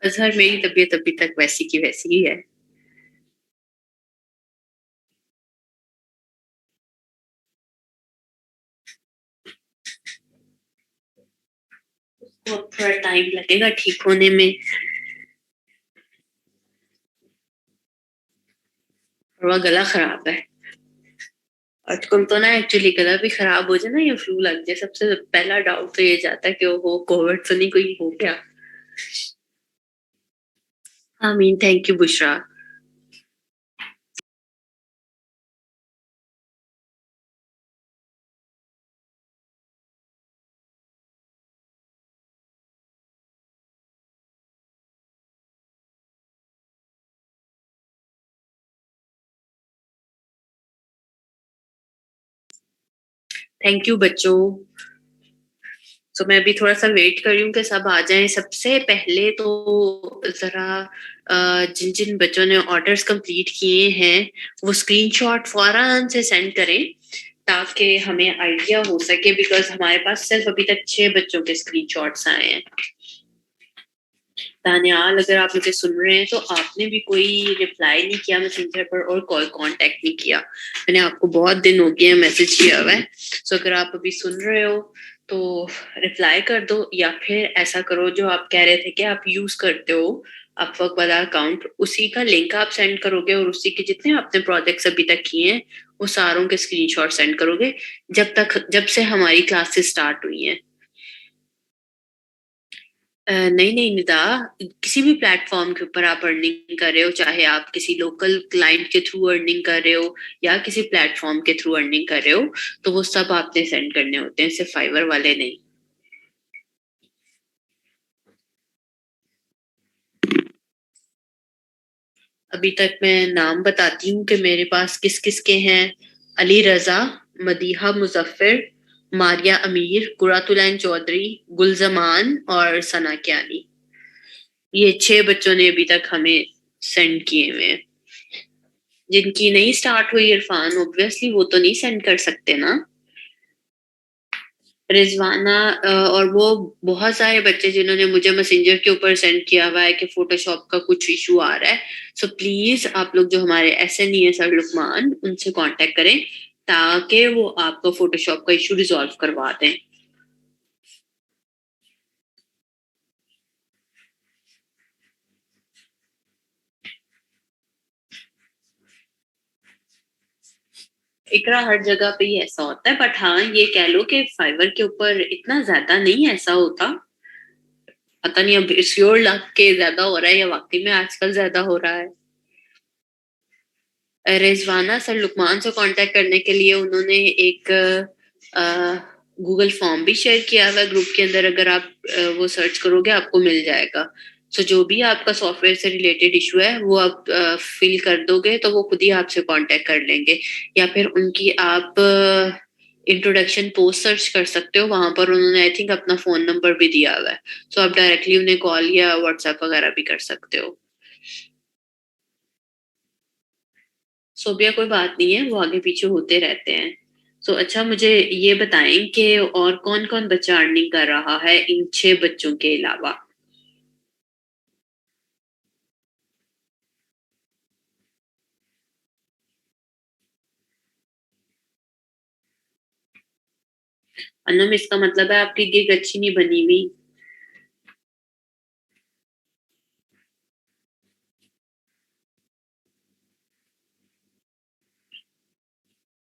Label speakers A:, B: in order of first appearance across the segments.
A: अजहर, मेरी तबीयत अभी तक वैसी की वैसी ही है। उसको अब थोड़ा टाइम लगेगा ठीक होने में। थोड़ा गला खराब है आजकल तो ना। एक्चुअली गला भी खराब हो जाए ना या फ्लू लग जाए, सबसे पहला डाउट तो ये जाता है कि वो कोविड तो नहीं कोई हो गया। आमीन, thank you Bushra. Thank you बच्चों। तो मैं अभी थोड़ा सा वेट कर रही हूँ कि सब आ जाएं। सबसे पहले तो जरा जिन जिन बच्चों ने ऑर्डर्स कंप्लीट किए हैं वो स्क्रीनशॉट फौरन से सेंड करें ताकि हमें आइडिया हो सके, बिकॉज हमारे पास सिर्फ अभी तक 6 बच्चों के स्क्रीनशॉट्स आए हैं। दानियाल, अगर आप मुझे सुन रहे हैं तो आपने भी कोई रिप्लाई नहीं किया मैसेंजर पर और कॉल कांटेक्ट नहीं किया। मैंने आपको बहुत दिन हो गए मैसेज किया हुआ है। सो अगर आप अभी सुन रहे हो तो रिप्लाई कर दो, या फिर ऐसा करो जो आप कह रहे थे कि आप यूज करते हो अपवर्क वाला अकाउंट, उसी का लिंक आप सेंड करोगे और उसी के जितने आपने प्रोजेक्ट्स अभी तक किए हैं वो सारों के स्क्रीनशॉट सेंड करोगे जब से हमारी क्लासेस स्टार्ट हुई हैं। नहीं नहीं निदा, किसी भी प्लेटफॉर्म के ऊपर आप अर्निंग कर रहे हो, चाहे आप किसी लोकल क्लाइंट के थ्रू अर्निंग कर रहे हो या किसी प्लेटफॉर्म के थ्रू अर्निंग कर रहे हो, तो वो सब आपने सेंड करने होते हैं, सिर्फ फाइवर वाले नहीं। अभी तक मैं नाम बताती हूँ कि मेरे पास किस किस के हैं। अली रजा, मदीहा मुजफ्फर, मारिया अमीर, कुरातुलैन चौधरी, गुलजमान और सना क्यानी। ये 6 बच्चों ने अभी तक हमें सेंड किए हुए हैं। जिनकी नहीं स्टार्ट हुई इरफान, ऑब्वियसली वो तो नहीं सेंड कर सकते ना। रिजवाना और वो बहुत सारे बच्चे जिन्होंने मुझे मैसेंजर के ऊपर सेंड किया हुआ है कि फोटोशॉप का कुछ इशू आ रहा है। सो प्लीज आप लोग जो हमारे SNE है सर लुकमान, उनसे कांटेक्ट करें ताकि वो आपका फोटोशॉप का इशू रिजॉल्व करवा दें। इकरा, हर जगह पे ही ऐसा होता है, बट हाँ ये कह लो कि फाइवर के ऊपर इतना ज्यादा नहीं ऐसा होता। पता नहीं अब श्योर लग के ज्यादा हो रहा है या वाकई में आजकल ज्यादा हो रहा है। रिजवाना सर लुकमान से कांटेक्ट करने के लिए उन्होंने एक गूगल फॉर्म भी शेयर किया हुआ ग्रुप के अंदर। अगर आप वो सर्च करोगे आपको मिल जाएगा। सो जो भी आपका सॉफ्टवेयर से रिलेटेड इशू है वो आप फिल कर दोगे तो वो खुद ही आपसे कांटेक्ट कर लेंगे, या फिर उनकी आप इंट्रोडक्शन पोस्ट सर्च कर सकते हो, वहां पर उन्होंने आई थिंक अपना फोन नंबर भी दिया हुआ है। सो आप डायरेक्टली उन्हें कॉल या व्हाट्सएप वगैरह भी कर सकते हो। सोबिया, कोई बात नहीं है, वो आगे पीछे होते रहते हैं। सो अच्छा, मुझे ये बताएं कि और कौन कौन बच्चा अर्निंग कर रहा है इन 6 बच्चों के अलावा। अनम, इसका मतलब है आपकी गिग अच्छी नहीं बनी हुई।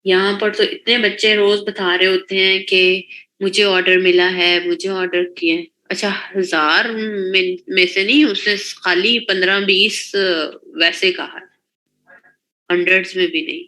A: यहाँ पर तो इतने बच्चे रोज बता रहे होते हैं कि मुझे ऑर्डर मिला है, मुझे ऑर्डर किए। अच्छा, 1000 में से नहीं, उसने खाली 15-20 वैसे कहा है, हंड्रेड्स में भी नहीं।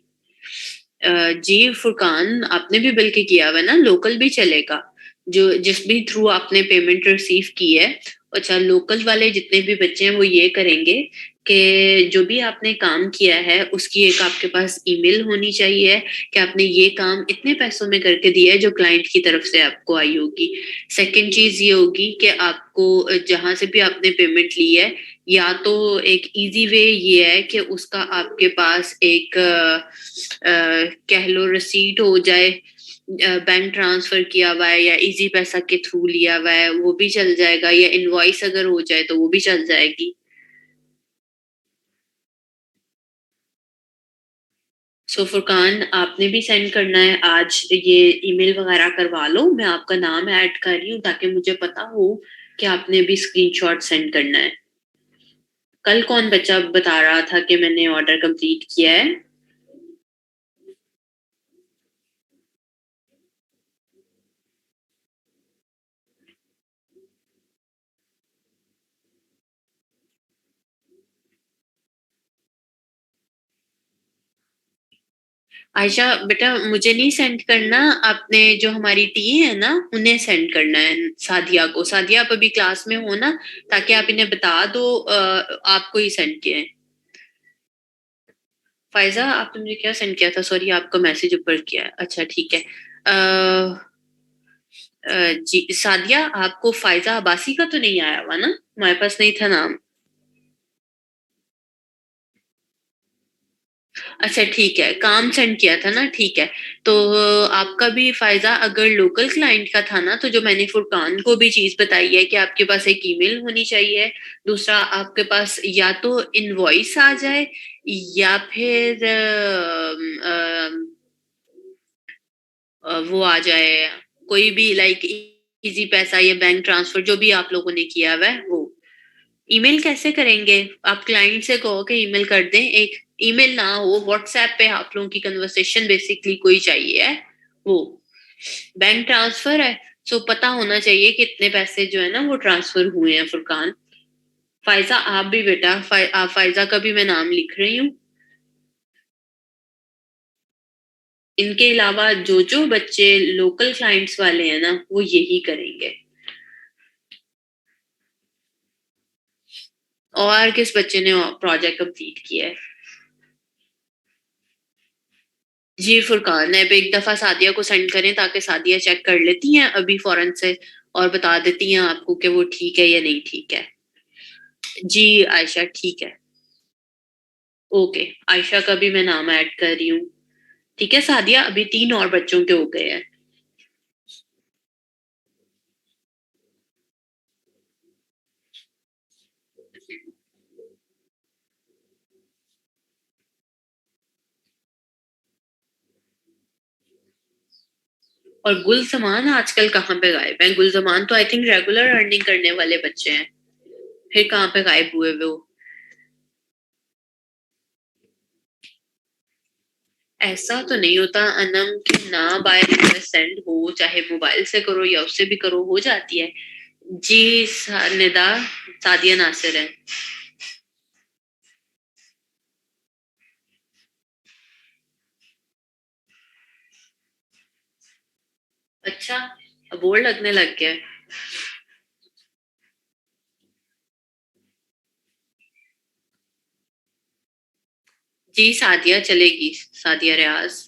A: जी फुरकान, आपने भी बिल के किया हुआ है ना, लोकल भी चलेगा। जो जिस भी थ्रू आपने पेमेंट रिसीव की है। अच्छा, लोकल वाले जितने भी बच्चे हैं वो ये करेंगे कि जो भी आपने काम किया है उसकी एक आपके पास ईमेल होनी चाहिए कि आपने ये काम इतने पैसों में करके दिया है जो क्लाइंट की तरफ से आपको आई होगी। सेकंड चीज ये होगी कि आपको जहां से भी आपने पेमेंट ली है, या तो एक इजी वे ये है कि उसका आपके पास एक कह लो रसीट हो जाए, बैंक ट्रांसफर किया हुआ है या इजी पैसा के थ्रू लिया हुआ है वो भी चल जाएगा, या इनवॉइस अगर हो जाए तो वो भी चल जाएगी। सो फुरकान, आपने भी सेंड करना है आज, ये ईमेल वगैरह करवा लो, मैं आपका नाम ऐड कर रही हूँ ताकि मुझे पता हो कि आपने भी स्क्रीनशॉट सेंड करना है। कल कौन बच्चा बता रहा था कि मैंने ऑर्डर कंप्लीट किया है? आयशा बेटा, मुझे नहीं सेंड करना, आपने जो हमारी टी है ना उन्हें सेंड करना है, सादिया को। सादिया, आप अभी क्लास में हो ना, ताकि आप इन्हें बता दो आपको ही सेंड किया है। फायजा, आपने मुझे क्या सेंड किया था? सॉरी, आपका मैसेज ऊपर किया है। अच्छा ठीक है। जी सादिया, आपको फायजा अब्बासी का तो नहीं आया हुआ ना? हमारे पास नहीं था नाम। अच्छा ठीक है, काम सेंड किया था ना, ठीक है। तो आपका भी फायजा अगर लोकल क्लाइंट का था ना, तो जो मैंने फुरकान को भी चीज बताई है कि आपके पास एक ईमेल होनी चाहिए, दूसरा आपके पास या तो इनवॉइस आ जाए या फिर वो आ जाए, कोई भी लाइक इजी पैसा या बैंक ट्रांसफर जो भी आप लोगों ने किया हुआ है वो। ईमेल कैसे करेंगे? आप क्लाइंट से कहो कि ईमेल कर दें। एक ईमेल ना हो, व्हाट्सएप पे आप लोगों की कन्वर्सेशन बेसिकली कोई चाहिए है वो। बैंक ट्रांसफर है, सो पता होना चाहिए कि इतने पैसे जो है ना वो ट्रांसफर हुए हैं फुरकान। फायजा, आप भी बेटा, आप फायजा का भी मैं नाम लिख रही हूँ। इनके अलावा जो जो बच्चे लोकल क्लाइंट्स वाले हैं ना वो यही करेंगे। और किस बच्चे ने प्रोजेक्ट कंप्लीट किया है? जी फुरकान, अब एक दफा सादिया को सेंड करें ताकि सादिया चेक कर लेती हैं अभी फौरन से, और बता देती हैं आपको कि वो ठीक है या नहीं ठीक है। जी आयशा ठीक है। ओके, आयशा का भी मैं नाम ऐड कर रही हूँ। ठीक है सादिया, अभी 3 और बच्चों के हो गए हैं। और गुलजमान आजकल कहाँ पे गायब है? गुलजमान तो आई थिंक रेगुलर अर्निंग करने वाले बच्चे हैं, फिर कहाँ पे गायब हुए वो? ऐसा तो नहीं होता अनम कि ना बाय रिक्वेस्ट सेंड हो, चाहे मोबाइल से करो या उससे भी करो, हो जाती है। जी निदा, सादिया नासिर है। अच्छा, अब बोर्ड लगने लग गया है। जी सादिया चलेगी, सादिया रियाज।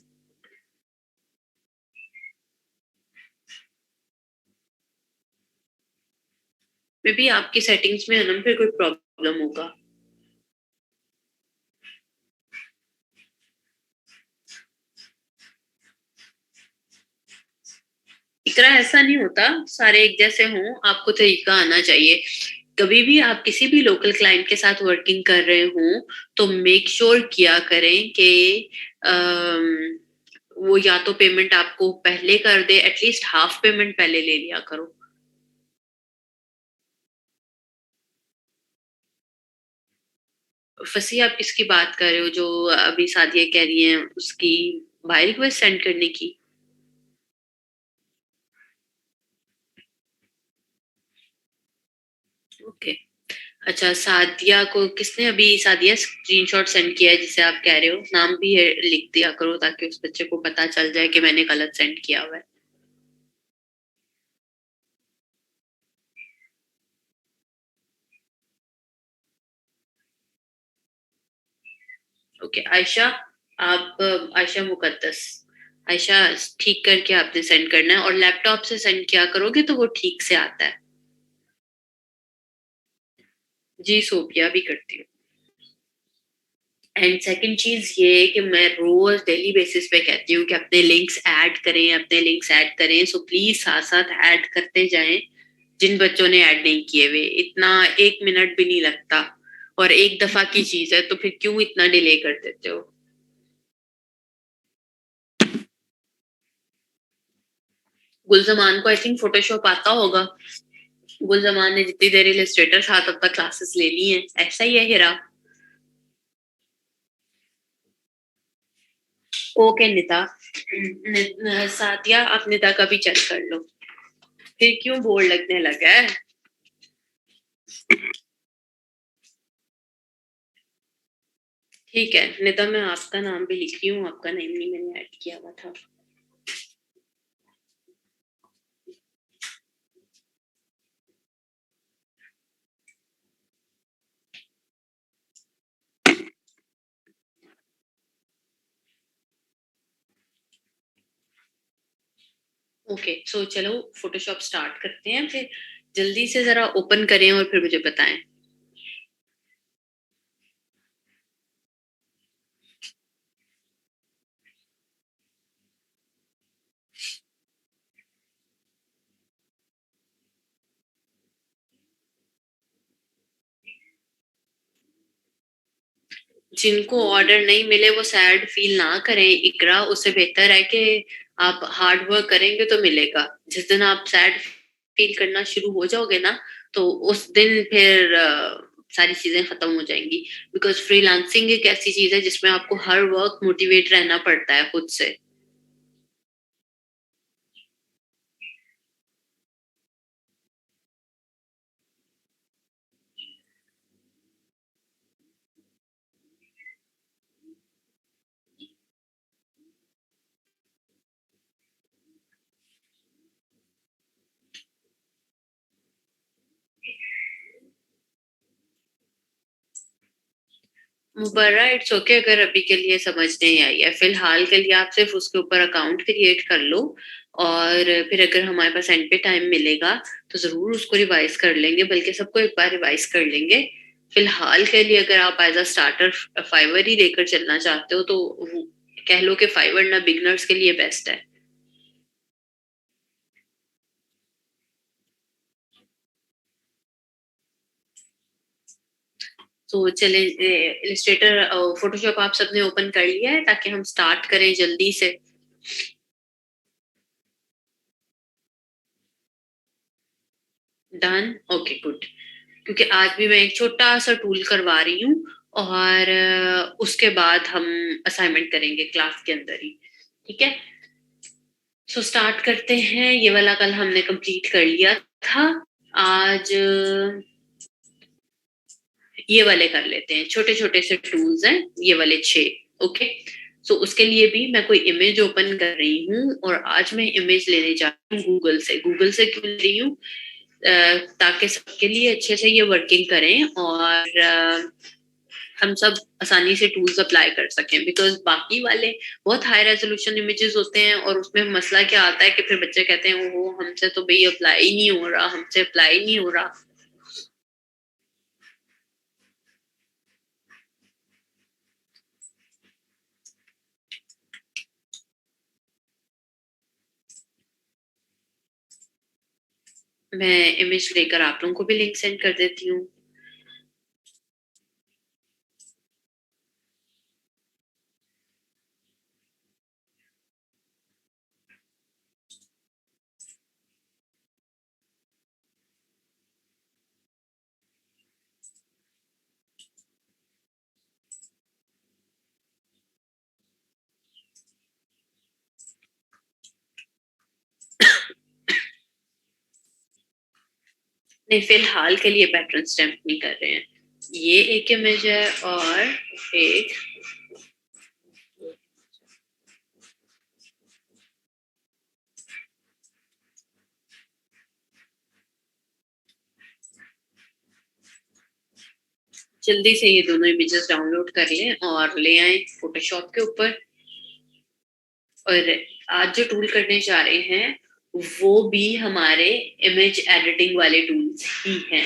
A: मे बी आपकी सेटिंग्स में अनम फिर कोई प्रॉब्लम होगा। इकरा, ऐसा नहीं होता सारे एक जैसे हों, आपको तरीका आना चाहिए। कभी भी आप किसी भी लोकल क्लाइंट के साथ वर्किंग कर रहे हो तो मेक श्योर किया करें कि वो या तो पेमेंट आपको पहले कर दे, एटलीस्ट हाफ पेमेंट पहले ले लिया करो। फसी, आप किसकी बात कर रहे हो? जो अभी सादिया कह रही हैं उसकी बाय रिक्वेस्ट सेंड करने की? ओके। अच्छा, सादिया को किसने अभी, सादिया स्क्रीनशॉट सेंड किया है जिसे आप कह रहे हो? नाम भी है, लिख दिया करो ताकि उस बच्चे को पता चल जाए कि मैंने गलत सेंड किया हुआ है। ओके आयशा, आप आयशा मुकद्दस, आयशा ठीक करके आपने सेंड करना है, और लैपटॉप से सेंड किया करोगे तो वो ठीक से आता है। जी सोफिया भी करती हूँ। एंड सेकंड चीज ये कि मैं रोज डेली बेसिस पे कहती हूँ कि अपने लिंक्स ऐड करें, अपने लिंक्स ऐड करें, सो प्लीज साथ साथ ऐड करते जाएं। जिन बच्चों ने ऐड नहीं किए हुए, इतना 1 मिनट भी नहीं लगता और एक दफा की चीज है, तो फिर क्यों इतना डिले कर देते हो? गुलजमान को आई थिंक फोटोशॉप आता होगा। गुलजमान ने जितनी देर इलस्ट्रेटर था तब तक क्लासेस ले ली हैं, ऐसा ही है हिरा। ओके निता। सादिया, आप निता का भी चेक कर लो। फिर क्यों बोर लगने लगा है? ठीक है निता, मैं आपका नाम भी लिख रही हूँ, आपका नेम नहीं मैंने ऐड किया हुआ था। ओके सो चलो फोटोशॉप स्टार्ट करते हैं फिर। जल्दी से जरा ओपन करें और फिर मुझे बताएं। जिनको ऑर्डर नहीं मिले वो सैड फील ना करें इकरा, उससे बेहतर है कि आप हार्ड वर्क करेंगे तो मिलेगा। जिस दिन आप सैड फील करना शुरू हो जाओगे ना, तो उस दिन फिर सारी चीजें खत्म हो जाएंगी। बिकॉज फ्रीलांसिंग एक ऐसी चीज है जिसमें आपको हर वक्त मोटिवेट रहना पड़ता है खुद से। मुबर्रा, इट्स ओके अगर अभी के लिए समझ नहीं आई है। फिलहाल के लिए आप सिर्फ उसके ऊपर अकाउंट क्रिएट कर लो, और फिर अगर हमारे पास एंड पे टाइम मिलेगा तो जरूर उसको रिवाइज कर लेंगे, बल्कि सबको एक बार रिवाइज कर लेंगे। फिलहाल के लिए अगर आप एज अ स्टार्टर फाइवर ही लेकर चलना चाहते हो, तो कह लो कि फाइवर ना बिगनर्स के लिए बेस्ट है। तो चले, इलिस्ट्रेटर फोटोशॉप आप सबने ओपन कर लिया है ताकि हम स्टार्ट करें जल्दी से। Done, okay good. क्योंकि आज भी मैं एक छोटा सा टूल करवा रही हूँ, और उसके बाद हम असाइनमेंट करेंगे क्लास के अंदर ही। ठीक है, सो स्टार्ट करते हैं। ये वाला कल हमने कंप्लीट कर लिया था। आज ये वाले कर लेते हैं, छोटे छोटे से टूल्स हैं ये वाले 6। ओके, सो उसके लिए भी मैं कोई इमेज ओपन कर रही हूँ, और आज मैं इमेज लेने जा रही हूँ गूगल से। गूगल से क्यों ले रही हूँ? ताकि सबके लिए अच्छे से ये वर्किंग करें, और हम सब आसानी से टूल्स अप्लाई कर सकें। बिकॉज बाकी वाले बहुत हाई रेजोल्यूशन इमेजेस होते हैं, और उसमें मसला क्या आता है कि फिर बच्चे कहते हैं वो हमसे तो भाई अप्लाई ही नहीं हो रहा, हमसे अप्लाई नहीं हो रहा। मैं इमेज लेकर आप लोगों को भी लिंक सेंड कर देती हूँ। नहीं, फिलहाल के लिए पैटर्न स्टैम्प नहीं कर रहे हैं। ये एक इमेज है, और एक, जल्दी से ये दोनों इमेजेस डाउनलोड कर लें और ले आए फोटोशॉप के ऊपर। और आज जो टूल करने जा रहे हैं वो भी हमारे इमेज एडिटिंग वाले टूल्स ही हैं।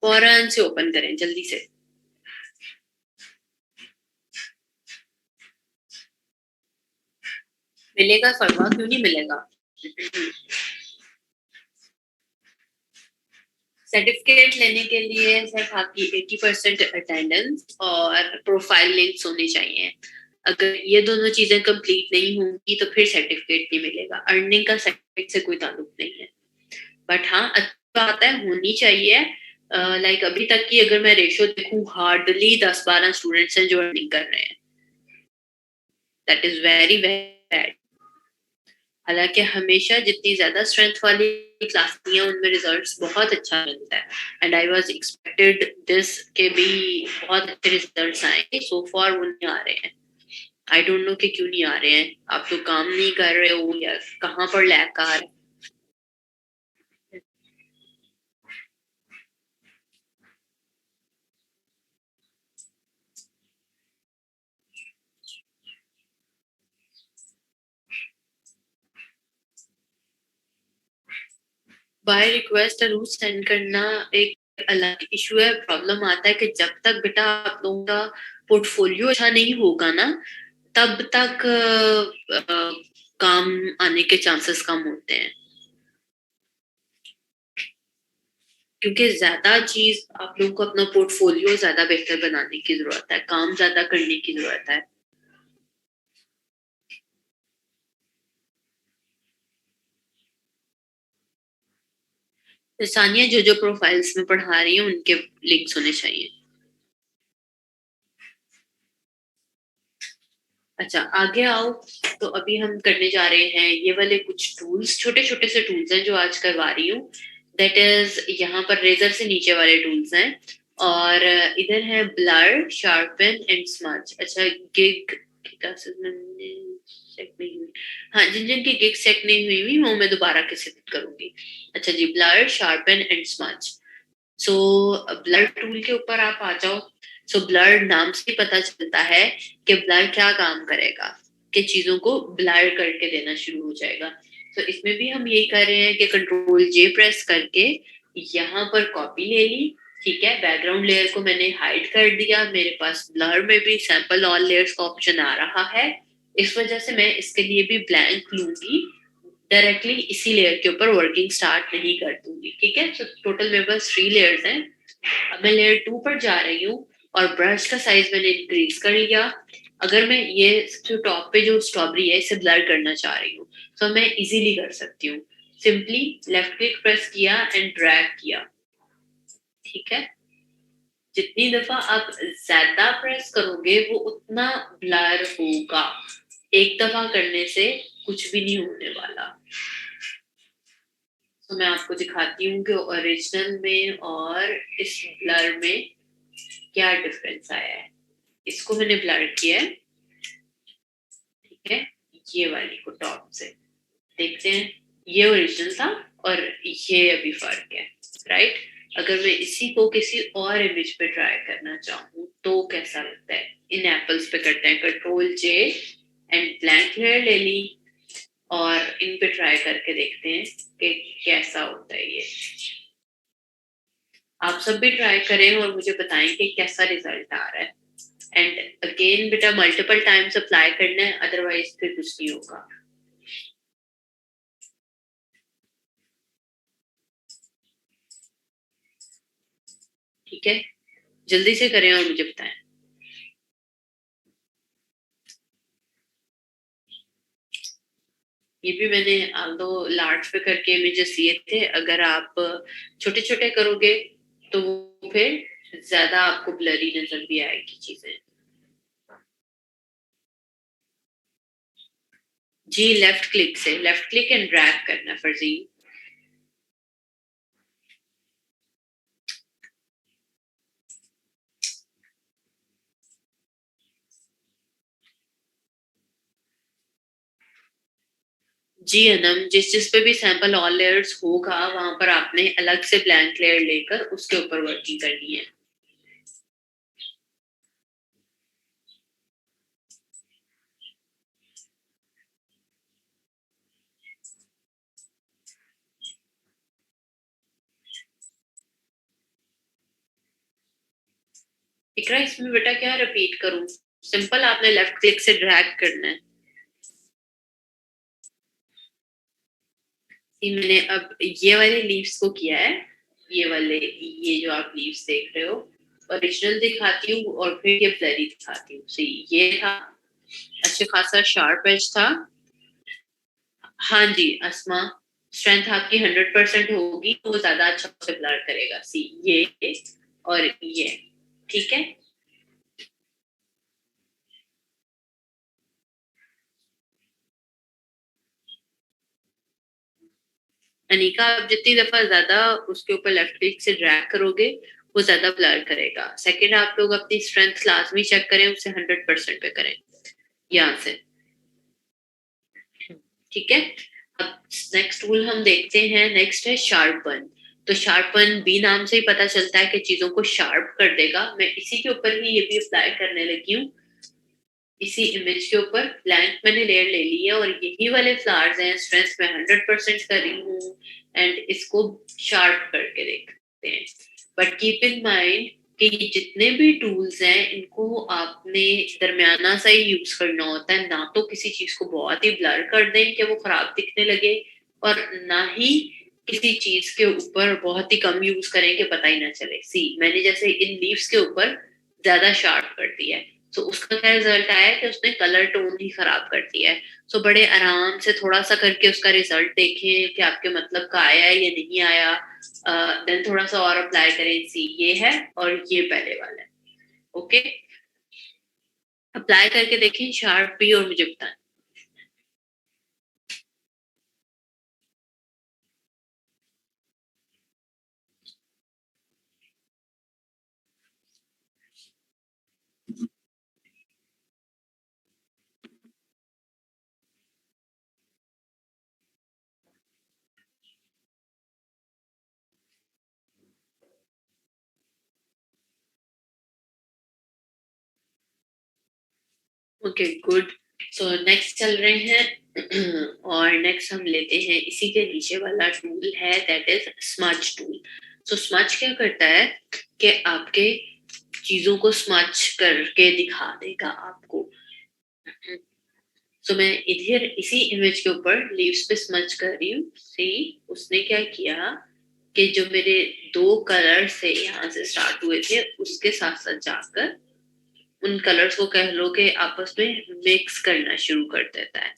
A: फौरन से ओपन करें, जल्दी से। मिलेगा फरवा, क्यों नहीं मिलेगा? सर्टिफिकेट लेने के लिए सिर्फ आपकी 80% अटेंडेंस और प्रोफाइल लिंक्स होने चाहिए। अगर ये दोनों चीजें कंप्लीट नहीं होंगी तो फिर सर्टिफिकेट नहीं मिलेगा। अर्निंग का सर्टिफिकेट से कोई ताल्लुक नहीं है, बट हाँ अच्छी बात है, होनी चाहिए। लाइक अभी तक की अगर मैं रेशो देखूं, हार्डली 10-12 स्टूडेंट्स हैं जो अर्निंग कर रहे हैं। That is very bad. हालांकि हमेशा जितनी ज्यादा स्ट्रेंथ वाली क्लास है उनमें रिजल्ट्स बहुत अच्छा मिलता है, and I was expected this के भी बहुत अच्छे रिजल्ट्स आएंगे। सो फार वो नहीं आ रहे हैं। आई डोंट नो कि क्यों नहीं आ रहे हैं। आप तो काम नहीं कर रहे हो या कहाँ पर लैक आ रहा है? बाय रिक्वेस्ट रूट सेंड करना एक अलग इशू है। प्रॉब्लम आता है कि जब तक बेटा आप लोगों का पोर्टफोलियो अच्छा नहीं होगा ना, तब तक काम आने के चांसेस कम होते हैं। क्योंकि ज्यादा चीज आप लोगों को अपना पोर्टफोलियो ज्यादा बेहतर बनाने की जरूरत है, काम ज्यादा करने की जरूरत है। तो सानिया जो जो प्रोफाइल्स में पढ़ा रही है उनके लिंक्स होने चाहिए। अच्छा आगे आओ। तो अभी हम करने जा रहे हैं ये वाले कुछ टूल्स, छोटे छोटे से टूल्स हैं जो आज करवा रही हूँ। दैट इज यहाँ पर रेजर से नीचे वाले टूल्स हैं, और इधर है ब्लर, शार्पन एंड स्मज। अच्छा गिग चेक नहीं हुई। हाँ, जिन जिन की गिग चेक नहीं हुई हुई वो मैं दोबारा किसी दिन करूंगी। अच्छा जी, blur, sharpen and smudge. So blur tool के ऊपर आप आ जाओ। सो ब्लर नाम से ही पता चलता है कि ब्लर क्या काम करेगा, कि चीजों को ब्लर करके देना शुरू हो जाएगा। तो इसमें भी हम यही कर रहे हैं कि कंट्रोल जे प्रेस करके यहाँ पर कॉपी ले ली। ठीक है, बैकग्राउंड लेयर को मैंने हाइड कर दिया। मेरे पास ब्लर में भी सैंपल ऑल लेयर्स का ऑप्शन आ रहा है। इस वजह से मैं इसके लिए भी ब्लैंक लूंगी, डायरेक्टली इसी लेयर के ऊपर वर्किंग स्टार्ट नहीं कर दूंगी। ठीक है, तो टोटल मेरे पास 3 लेयर्स हैं। अब मैं लेयर 2 पर जा रही हूँ और ब्रश का साइज मैंने इंक्रीज कर लिया। अगर मैं ये जो टॉप पे जो स्ट्रॉबेरी है इसे ब्लर करना चाह रही हूँ तो मैं इजीली कर सकती हूँ। सिंपली लेफ्ट क्लिक प्रेस किया एंड ड्रैग किया। ठीक है, जितनी दफा आप ज्यादा प्रेस करोगे वो उतना ब्लर होगा। एक दफा करने से कुछ भी नहीं होने वाला। तो मैं आपको दिखाती हूँ कि ओरिजिनल में और इस ब्लर में क्या डिफरेंस आया है। इसको मैंने ब्लर किया है। ठीक है, ये वाली को टॉप से देखते हैं। ये ओरिजिनल था और ये अभी फर्क है, राइट? अगर मैं इसी को किसी और इमेज पे ट्राई करना चाहूँ तो कैसा लगता है? इन एप्पल्स पे करते हैं, control J and blank layer ले ली और इन पे ट्राई करके देखते हैं कि कैसा होता है ये। आप सब भी ट्राई करें और मुझे बताएं कि कैसा रिजल्ट आ रहा है। एंड अगेन बेटा मल्टीपल टाइम्स अप्लाई करना है, अदरवाइज फिर कुछ नहीं होगा। ठीक है, जल्दी से करें और मुझे बताएं। ये भी मैंने दो लार्ज पे करके इमेजेस लिए थे। अगर आप छोटे छोटे करोगे तो फिर ज्यादा आपको ब्लरी नजर भी आएगी चीजें। जी, लेफ्ट क्लिक से, लेफ्ट क्लिक एंड ड्रैग करना फर्जी। जी अनम, जिस जिस पे भी सैंपल ऑल लेयर्स होगा वहां पर आपने अलग से ब्लैंक लेयर लेकर उसके ऊपर वर्किंग करनी है। इकरा इसमें बेटा क्या रिपीट करूं? सिंपल आपने लेफ्ट क्लिक से ड्रैग करना है। मैंने अब ये वाले लीव्स को किया है, ये वाले, ये जो आप लीव्स देख रहे हो, ओरिजिनल दिखाती हूँ और फिर ये ब्लरी दिखाती हूँ। सी ये था, अच्छा खासा शार्प एज था। हाँ जी अस्मा, स्ट्रेंथ आपकी 100% होगी तो वो ज्यादा अच्छा से ब्लर करेगा। सी ये और ये, ठीक है। अनिका, आप जितनी दफा ज्यादा उसके ऊपर लेफ्ट क्लिक से ड्रैग करोगे वो ज्यादा ब्लर करेगा। सेकंड, आप लोग अपनी स्ट्रेंथ लाजमी चेक करें, उसे 100% पे करें यहाँ से, ठीक है। अब नेक्स्ट टूल हम देखते हैं, नेक्स्ट है शार्पन। तो शार्पन बी नाम से ही पता चलता है कि चीजों को शार्प कर देगा। मैं इसी के ऊपर ही ये भी अप्लाई करने लगी हूँ। इसी इमेज के ऊपर ब्लैंक मैंने लेयर ले ली है और यही वाले फ्लावर्स हैं, स्ट्रेंथ में 100% करी हूँ एंड इसको शार्प करके देखते हैं। बट कीप इन माइंड कि ये जितने भी टूल्स हैं इनको आपने दरमियाना सा ही यूज करना होता है, ना तो किसी चीज को बहुत ही ब्लर कर दें कि वो खराब दिखने लगे, और ना ही किसी चीज के ऊपर बहुत ही कम यूज करें कि पता ही ना चले। सी मैंने जैसे इन लीव्स के ऊपर ज्यादा शार्प कर दिया है, तो उसका क्या रिजल्ट आया कि उसने कलर टोन ही खराब कर दिया है। सो बड़े आराम से थोड़ा सा करके उसका रिजल्ट देखें कि आपके मतलब का आया है या नहीं आया। देन थोड़ा सा और अप्लाई करें। सी ये है और ये पहले वाला है। ओके, अप्लाई करके देखें शार्प भी और मुझे बताएं। Okay good. सो नेक्स्ट चल रहे हैं और नेक्स्ट हम लेते हैं इसी के नीचे वाला टूल है, that is smudge tool. So smudge क्या करता है कि आपके चीजों को स्मच करके दिखा देगा आपको। सो मैं इधर इसी इमेज के ऊपर लीव्स पे स्मच कर रही हूँ। सी उसने क्या किया कि जो मेरे दो कलर से यहाँ से स्टार्ट हुए थे उसके साथ साथ जाकर उन कलर्स को कह लो कि आपस में मिक्स करना शुरू कर देता है।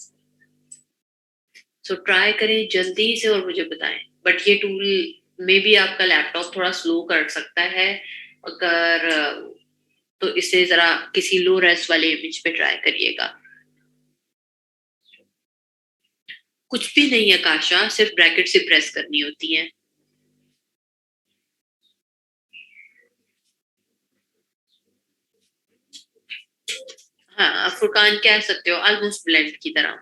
A: सो ट्राई करें जल्दी से और मुझे बताएं। बट ये टूल में भी आपका लैपटॉप थोड़ा स्लो कर सकता है, अगर तो इसे जरा किसी लो रेस वाले इमेज पे ट्राई करिएगा। कुछ भी नहीं है काशा, सिर्फ ब्रैकेट से प्रेस करनी होती है। हाँ, फुरकान कह सकते हो, ऑलमोस्ट ब्लेंड की तरह।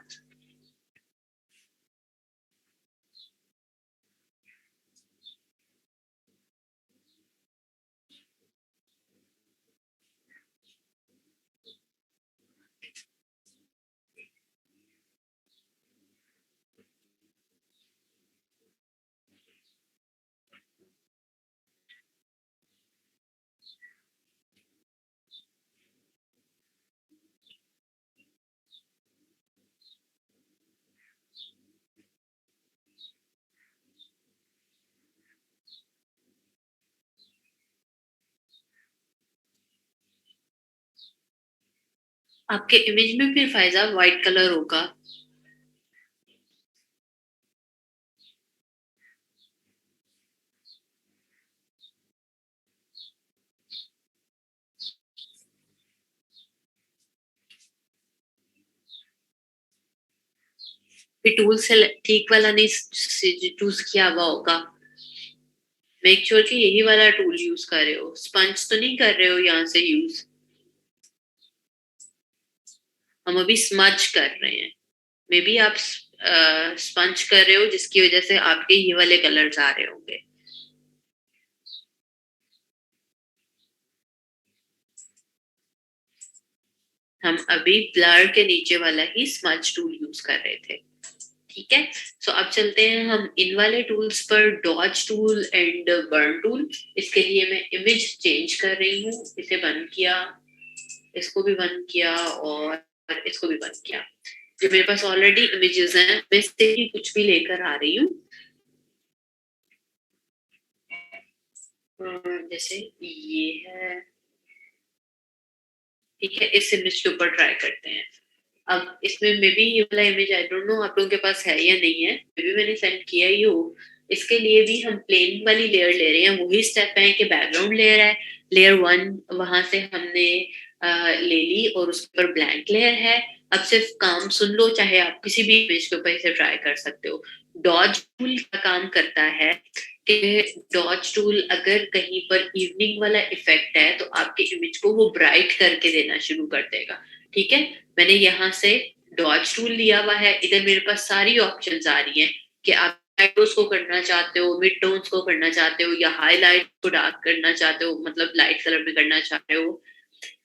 A: आपके इमेज में फिर फायजा व्हाइट कलर होगा। फिर टूल से ठीक वाला नहीं चूज किया हुआ होगा। मेक श्योर कि यही वाला टूल यूज कर रहे हो, स्पंज तो नहीं कर रहे हो यहाँ से यूज। हम अभी स्मच कर रहे हैं, मे बी आप स्पंज कर रहे हो जिसकी वजह से आपके ये वाले कलर्स आ रहे होंगे। हम अभी ब्लर के नीचे वाला ही स्मच टूल यूज कर रहे थे, ठीक है। सो अब चलते हैं हम इन वाले टूल्स पर, dodge tool and burn tool. इसके लिए मैं इमेज चेंज कर रही हूँ, इसे बंद किया, इसको भी बंद किया और इसको भी बंद किया। जो मेरे पास ऑलरेडी इमेजेस हैं मैं इससे ही कुछ भी लेकर आ रही हूँ। जैसे ये है, ठीक है, इस इमेज के ऊपर ट्राई करते हैं। अब इसमें मे बी ये वाला इमेज आई डोंट नो आप लोगों के पास है या नहीं है, मे बी मैंने सेंड किया ही हो। इसके लिए भी हम प्लेन वाली लेयर ले रहे हैं, वही स्टेप है कि बैकग्राउंड लेयर है, लेयर 1 वहां से हमने ले ली और उस पर ब्लैंक लेयर है। अब सिर्फ काम सुन लो, चाहे आप किसी भी इमेज के ऊपर इसे ट्राई कर सकते हो। डॉज टूल का काम करता है कि डॉज टूल अगर कहीं पर इवनिंग वाला इफेक्ट है तो आपके इमेज को वो ब्राइट करके देना शुरू कर देगा। ठीक है, मैंने यहाँ से डॉज टूल लिया हुआ है, इधर मेरे पास सारी ऑप्शंस आ रही हैं कि आप शैडोज को करना चाहते हो, मिड टोन्स को करना चाहते हो, या हाईलाइट को डार्क करना चाहते हो, मतलब लाइट कलर में करना चाहते हो।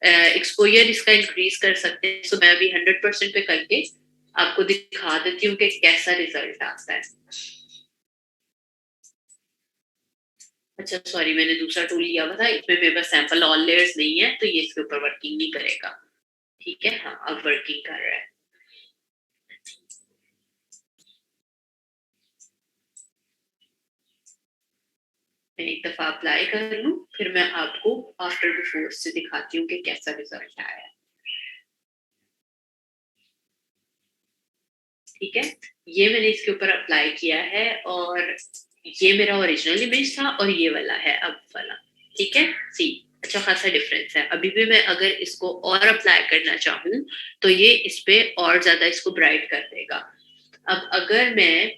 A: एक्सपोजर इसका इंक्रीज कर सकते हैं। सो मैं अभी 100% पे करके आपको दिखा देती हूँ कि कैसा रिजल्ट आता है। अच्छा सॉरी, मैंने दूसरा टूल लिया हुआ था, इसमें मेरे पास सैंपल ऑल लेयर्स नहीं है तो ये इसके ऊपर वर्किंग नहीं करेगा। ठीक है, हाँ अब वर्किंग कर रहा है। मैं एक दफा अप्लाई कर लूं, फिर मैं आपको आफ्टर बिफोर से दिखाती हूँ कि कैसा रिजल्ट आया है। ठीक है, ये मैंने इसके ऊपर अप्लाई किया है और ये मेरा ओरिजिनल इमेज था और ये वाला है अब वाला। ठीक है, सी अच्छा खासा डिफरेंस है। अभी भी मैं अगर इसको और अप्लाई करना चाहूँ तो ये इस पे और ज्यादा इसको ब्राइट कर देगा। अब अगर मैं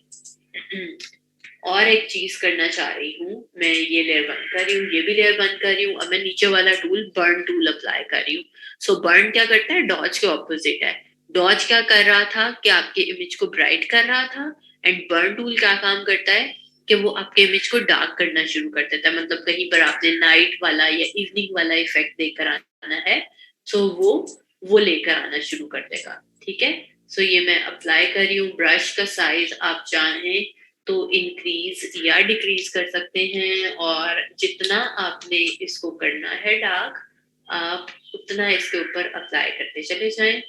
A: और एक चीज करना चाह रही हूँ, मैं ये लेयर बंद कर रही हूँ, ये भी लेयर बंद कर रही हूँ, अब मैं नीचे वाला टूल बर्न टूल अप्लाई कर रही हूँ। सो बर्न क्या करता है, डॉज के ऑपोजिट है। डॉज क्या कर रहा था कि आपके इमेज को ब्राइट कर रहा था, एंड बर्न टूल क्या काम करता है कि वो आपके इमेज को डार्क करना शुरू कर देता है। मतलब कहीं पर आपने नाइट वाला या इवनिंग वाला इफेक्ट देकर आना है, सो वो लेकर आना शुरू कर देगा। ठीक है, सो ये मैं अप्लाई कर रही हूँ। ब्रश का साइज आप चाहें तो इंक्रीज या डिक्रीज कर सकते हैं, और जितना आपने इसको करना है डार्क, आप उतना इसके ऊपर अप्लाई करते चले जाएं,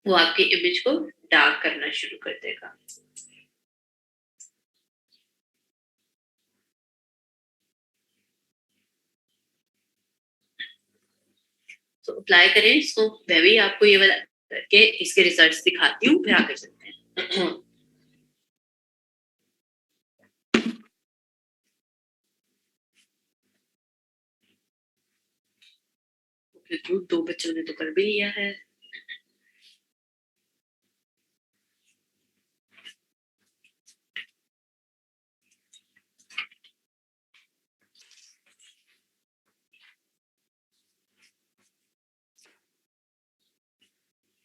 A: वो आपके इमेज को डार्क करना शुरू कर देगा। तो अप्लाई करें इसको, मैं भी आपको ये वाला करके इसके रिजल्ट्स दिखाती हूँ, फिर आगे चलते हैं। दो बच्चों ने तो कर भी लिया है।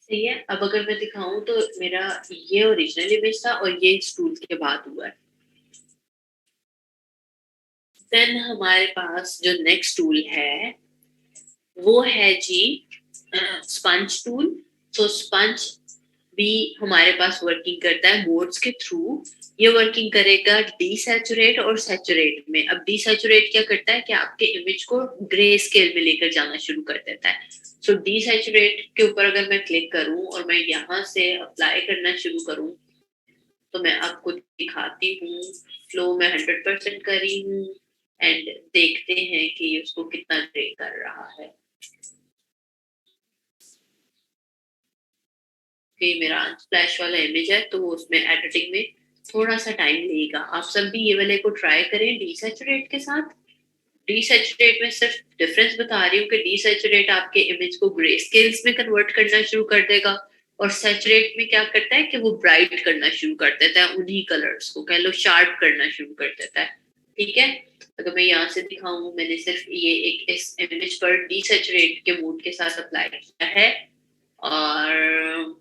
A: सही है, अब अगर मैं दिखाऊं तो मेरा ये ओरिजिनल इमेज था और ये इस टूल के बाद हुआ है। देन हमारे पास जो नेक्स्ट टूल है वो है जी स्पंज टूल। तो स्पंज भी हमारे पास वर्किंग करता है मोड्स के थ्रू। ये वर्किंग करेगा डीसैचुरेट और सैचुरेट में। अब डीसैचुरेट क्या करता है कि आपके इमेज को ग्रे स्केल में लेकर जाना शुरू कर देता है। सो डीसैचुरेट के ऊपर अगर मैं क्लिक करूं और मैं यहाँ से अप्लाई करना शुरू करूं तो मैं आपको दिखाती हूँ। फ्लो में 100% कर रही हूँ एंड देखते हैं कि उसको कितना ग्रे कर रहा है। कि मेरा स्प्लैश वाला इमेज है तो वो उसमें एडिटिंग में थोड़ा सा टाइम लेगा। आप सब भी ये वाले को ट्राई करें डीसैचुरेट के साथ। डीसैचुरेट में सिर्फ डिफरेंस बता रही हूँ कि डीसैचुरेट आपके इमेज को ग्रे स्केल्स में कन्वर्ट करना शुरू कर देगा, और सैचुरेट में क्या करता है कि वो ब्राइट करना शुरू कर देता है, उन्हीं कलर्स को कह लो शार्प करना शुरू कर देता है। ठीक है, अगर मैं यहाँ से दिखाऊं, मैंने सिर्फ ये एक इस इमेज पर डीसैचुरेट के मोड के साथ अप्लाई किया है, और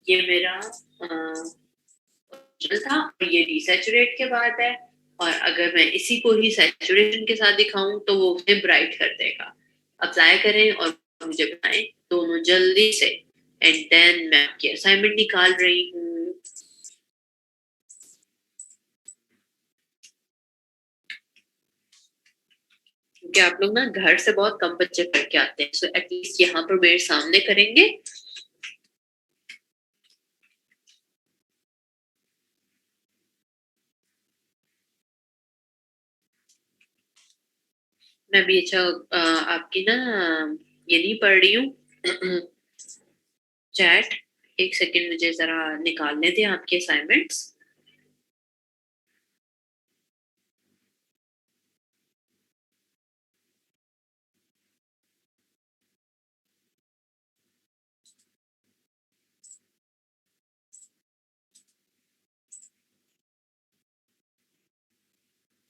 A: ये मेरा ओरिजिनल था और ये डीसैचुरेट के बाद है। और अगर मैं इसी को ही सैचुरेशन के साथ दिखाऊं तो वो उसे ब्राइट कर देगा। अप्लाई करें और मुझे बताएं दोनों जल्दी से एंड देन मैं आपकी असाइनमेंट निकाल रही हूँ। क्योंकि आप लोग ना घर से बहुत कम बच्चे पढ़ के आते हैं, सो एटलीस्ट यहाँ पर मेरे सामने करेंगे। मैं भी अच्छा आपकी ना ये नहीं पढ़ रही हूँ चैट। एक सेकंड मुझे जरा निकालने दें आपके असाइनमेंट्स।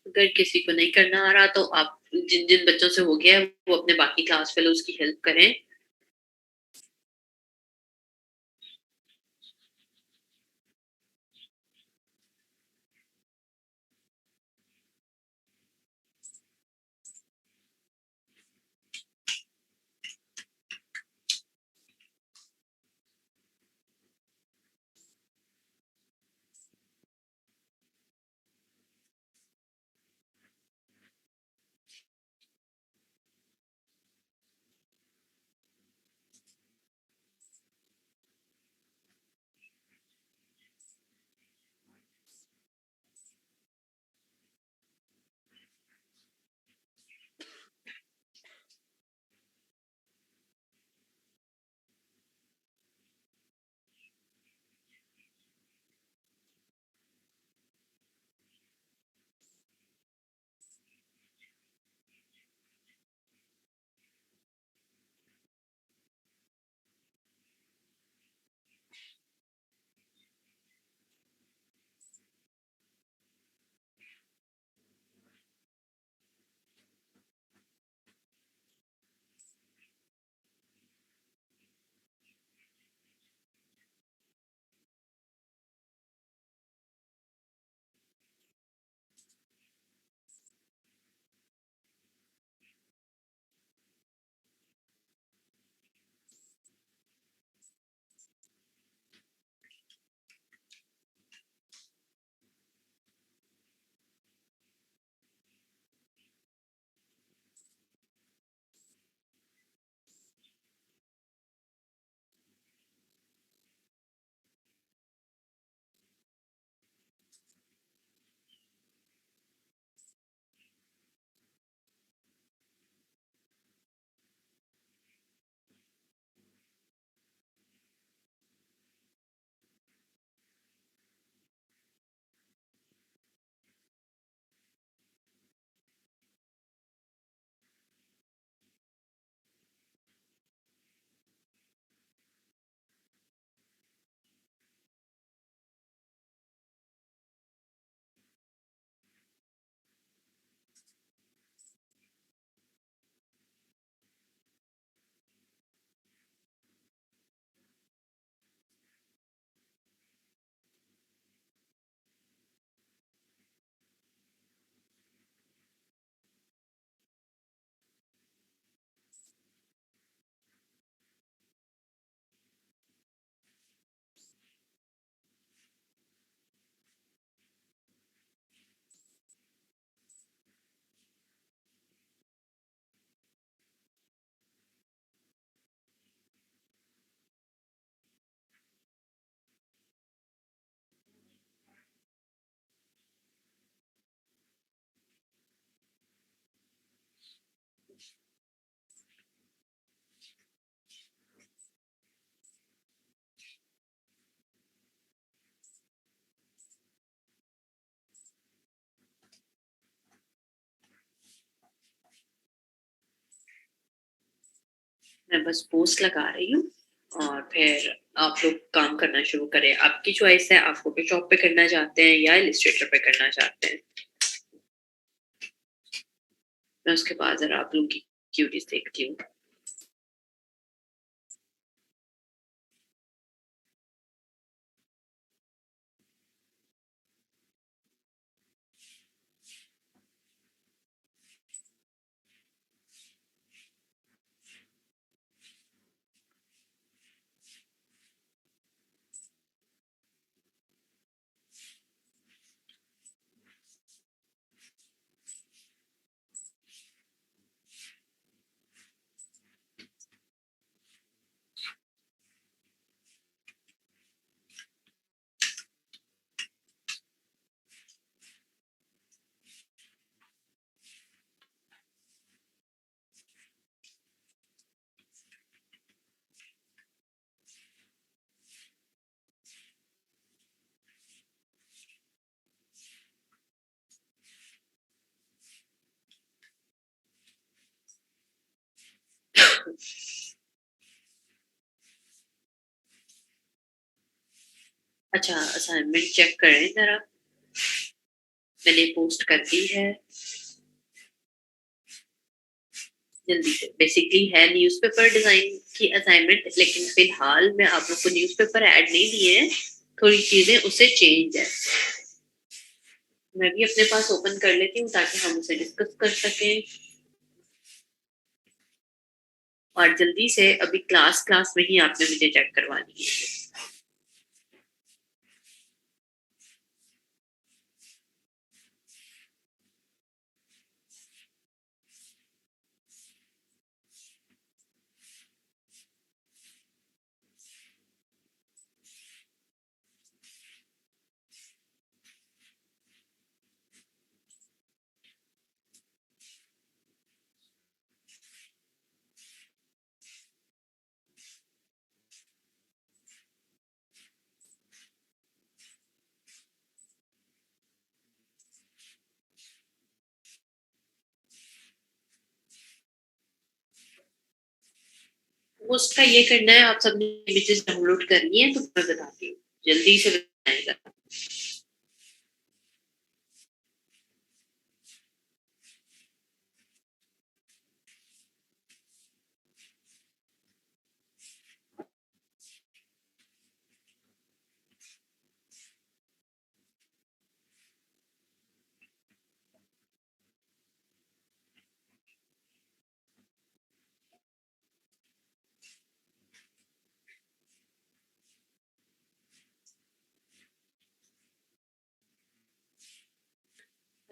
A: अगर किसी को नहीं करना आ रहा तो आप जिन जिन बच्चों से हो गया है वो अपने बाकी क्लास फेलोज की हेल्प करें। मैं बस पोस्ट लगा रही हूँ और फिर आप लोग काम करना शुरू करें। आपकी चॉइस है, आप फोटोशॉप पे करना चाहते हैं या इलिस्ट्रेटर पे करना चाहते हैं। मैं उसके बाद जरा आप लोग की क्यूटीज देखती हूँ। अच्छा, असाइनमेंट चेक करें ज़रा। मैंने पोस्ट कर दी है। जल्दी से। बेसिकली है न्यूज़पेपर डिज़ाइन की असाइनमेंट, लेकिन फ़िलहाल मैं आप लोग को न्यूज़पेपर ऐड नहीं दिए हैं, थोड़ी चीज़ें उससे चेंज है। मैं भी अपने पास ओपन कर लेती हूँ ताकि हम उसे डिस्कस कर सकें। और जल्दी से अभी क्लास में ही आपने मुझे चेक करवानी है। पोस्ट का ये करना है, आप सबने इमेजेस डाउनलोड करनी है तो मैं बताती हूँ। जल्दी से बताएगा।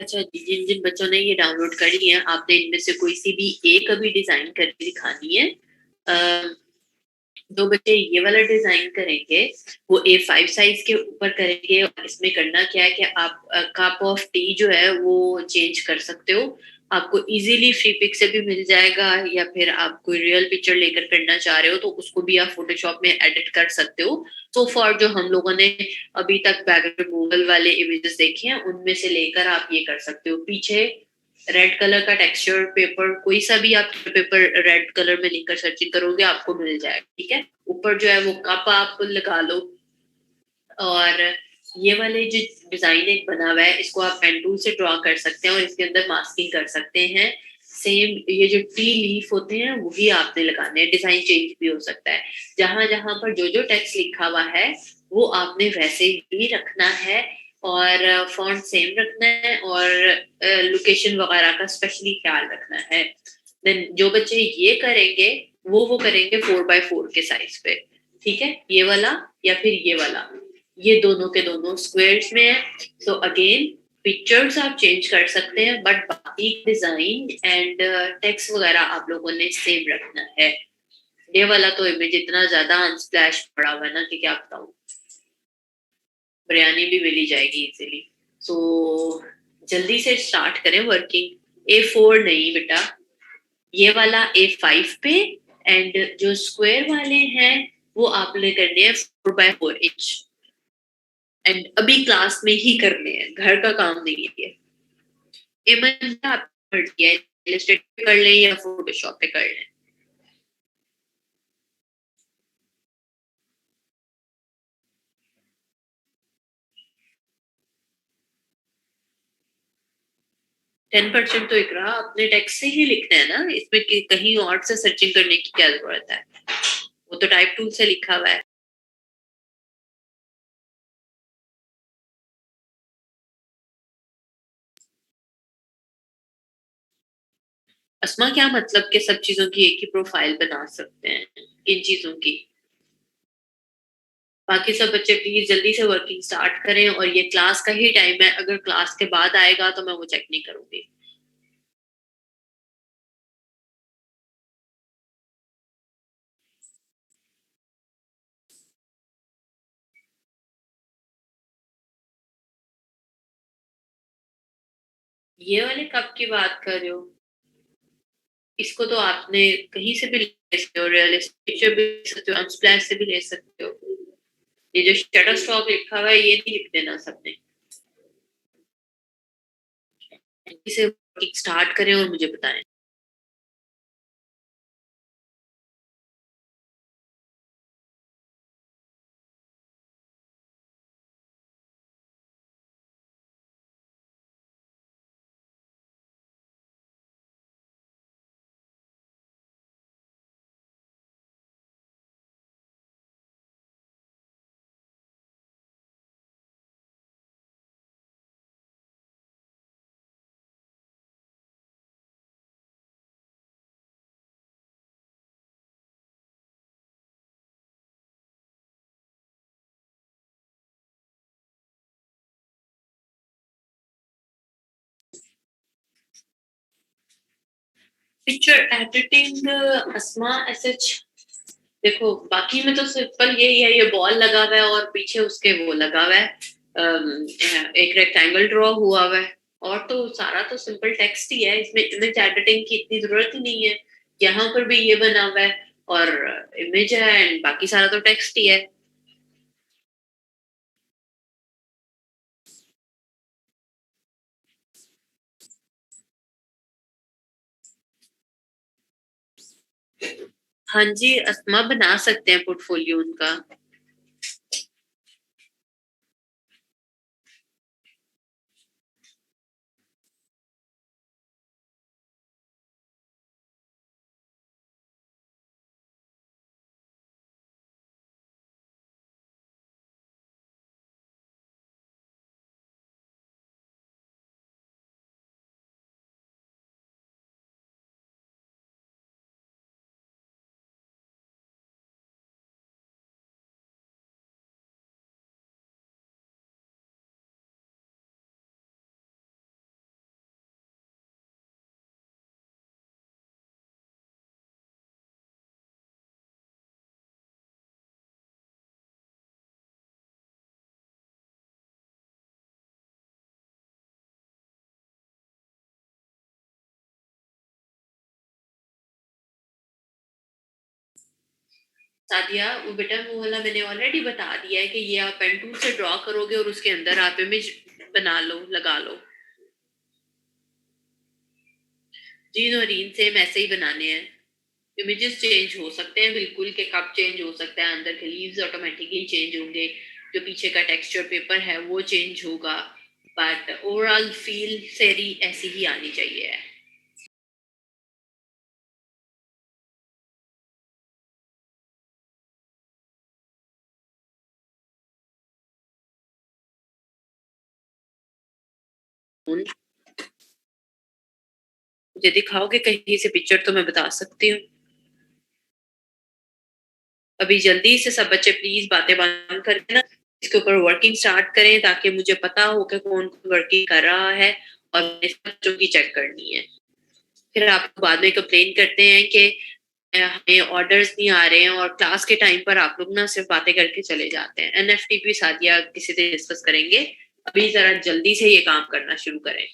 A: अच्छा जी, जिन जिन बच्चों ने ये डाउनलोड करी है, आपने इनमें से कोई सी भी एक अभी डिजाइन करके दिखानी है। दो बच्चे ये वाला डिजाइन करेंगे, वो A5 साइज के ऊपर करेंगे। और इसमें करना क्या है कि आप कप ऑफ टी जो है वो चेंज कर सकते हो। आपको इजीली फ्री पिक से भी मिल जाएगा, या फिर आप कोई रियल पिक्चर लेकर करना चाह रहे हो तो उसको भी आप फोटोशॉप में एडिट कर सकते हो। सो फॉर जो हम लोगों ने अभी तक बैकग्राउंड रिमूवल वाले इमेजेस देखे हैं, उनमें से लेकर आप ये कर सकते हो। पीछे रेड कलर का टेक्सचर पेपर, कोई सा भी आप पेपर रेड कलर में लेकर सर्चिंग करोगे आपको मिल जाएगा। ठीक है, ऊपर जो है वो कप आप लगा लो। और ये वाले जो डिजाइन एक बना हुआ है, इसको आप पेन टूल से ड्रॉ कर सकते हैं और इसके अंदर मास्किंग कर सकते हैं। सेम ये जो टी लीफ होते हैं वही आपने लगाने हैं। डिजाइन चेंज भी हो सकता है। जहां जहां पर जो जो टेक्स्ट लिखा हुआ है वो आपने वैसे ही रखना है। और फॉन्ट सेम रखना है, और लोकेशन वगैरह का स्पेशली ख्याल रखना है। देन जो बच्चे ये करेंगे वो करेंगे 4x4 के साइज पे। ठीक है, ये वाला या फिर ये वाला, ये दोनों के दोनों स्क्वायर्स में है। सो अगेन पिक्चर्स आप चेंज कर सकते हैं, बट बाकी डिजाइन एंड टेक्स्ट वगैरह आप लोगों ने सेम रखना है। ये वाला तो इमेज इतना ज्यादा अनस्प्लैश पड़ा हुआ है ना कि क्या बताऊं। बिरयानी भी मिली जाएगी इजीली। सो जल्दी से स्टार्ट करें वर्किंग। A4 नहीं बेटा, ये वाला A5 पे। एंड जो स्क्वायर वाले हैं वो आपने करने हैं 4x4 इंच। एंड अभी क्लास में ही करने हैं, घर का काम नहीं है ये। इमेज आप कर दिया है, इलस्ट्रेट पे कर लें या फोटोशॉप पे कर लें। 10% तो इकरा अपने टेक्स्ट से ही लिखना है ना, इसमें कहीं और से सर्चिंग करने की क्या जरूरत है। वो तो टाइप टूल से लिखा हुआ है। अस्मा, क्या मतलब के सब चीजों की एक ही प्रोफाइल बना सकते हैं, इन चीजों की। बाकी सब बच्चे प्लीज जल्दी से वर्किंग स्टार्ट करें, और ये क्लास का ही टाइम है। अगर क्लास के बाद आएगा तो मैं वो चेक नहीं करूंगी। ये वाले कप की बात कर रहे हो? इसको तो आपने कहीं से भी ले सकते हो, रियलिस्टिक से भी ले सकते हो, अनस्प्लैश से भी ले सकते हो। ये जो शटर स्टॉक लिखा हुआ है ये नहीं लिख देना सबने। इसे स्टार्ट करें और मुझे बताएं। पिक्चर एडिटिंग अस्मा सच देखो बाकी में तो सिंपल यही है, ये बॉल लगा हुआ है और पीछे उसके वो लगा हुआ है, एक रेक्टेंगल ड्रॉ हुआ हुआ है, और तो सारा तो सिंपल टेक्स्ट ही है, इसमें इमेज एडिटिंग की इतनी जरूरत ही नहीं है। यहाँ पर भी ये बना हुआ है और इमेज है एंड बाकी सारा तो टेक्स्ट ही है। हाँ जी, अस्मा बना सकते हैं पोर्टफोलियो उनका। सादिया वो बेटा वो वाला मैंने ऑलरेडी बता दिया है कि ये आप पेन टूल से ड्रॉ करोगे और उसके अंदर आप इमेज बना लो, लगा लो। जी नौरीन, सेम ऐसे ही बनाने हैं। इमेजेस चेंज हो सकते हैं बिल्कुल, के कब चेंज हो सकता है, अंदर के लीव्स ऑटोमेटिकली चेंज होंगे, जो पीछे का टेक्सचर पेपर है वो चेंज होगा, बट ओवरऑल फील सेरी ऐसी ही आनी चाहिए। मुझे दिखाओगे कहीं से पिक्चर तो मैं बता सकती हूँ। अभी जल्दी से सब बच्चे प्लीज बातें बंद करके ना इसके ऊपर वर्किंग स्टार्ट करें, ताकि मुझे पता हो कि कौन कौन वर्किंग कर रहा है और मैंने सब बच्चों की चेक करनी है। फिर आप बाद में कंप्लेन करते हैं कि हमें ऑर्डर्स नहीं आ रहे हैं और क्लास के टाइम पर आप लोग ना सिर्फ बातें करके चले जाते हैं। एनएफटीपी सादिया किसी दिन डिस्कस करेंगे, अभी जरा जल्दी से ये काम करना शुरू करें।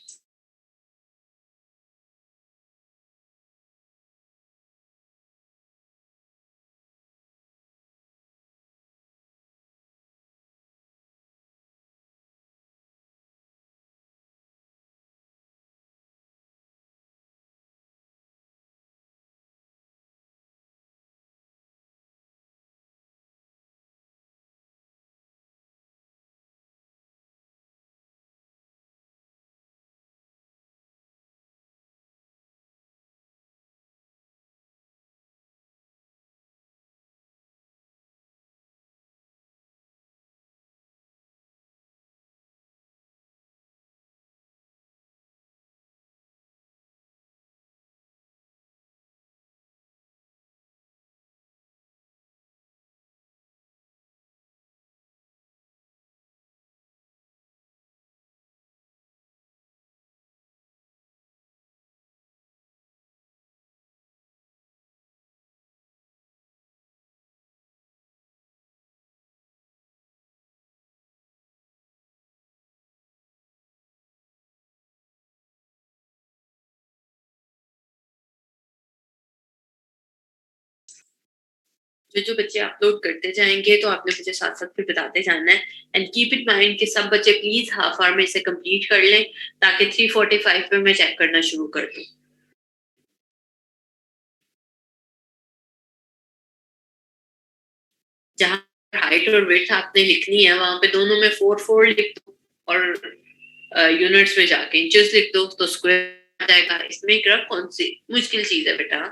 A: जो जो बच्चे अपलोड करते जाएंगे तो आपने मुझे साथ साथ फिर बताते जाना है। एंड कीप इट माइंड कि सब बच्चे प्लीज हाफ आवर में इसे कंप्लीट कर लें, ताकि 3:45 पे मैं चेक करना शुरू कर दूं। जहां हाइट और विड्थ आपने लिखनी है वहां पे दोनों में 4 4 लिख दो, और यूनिट्स में जाके इंचेस लिख दो तो स्क्वायर आ जाएगा। इसमें एक कौन सी मुश्किल चीज है बेटा।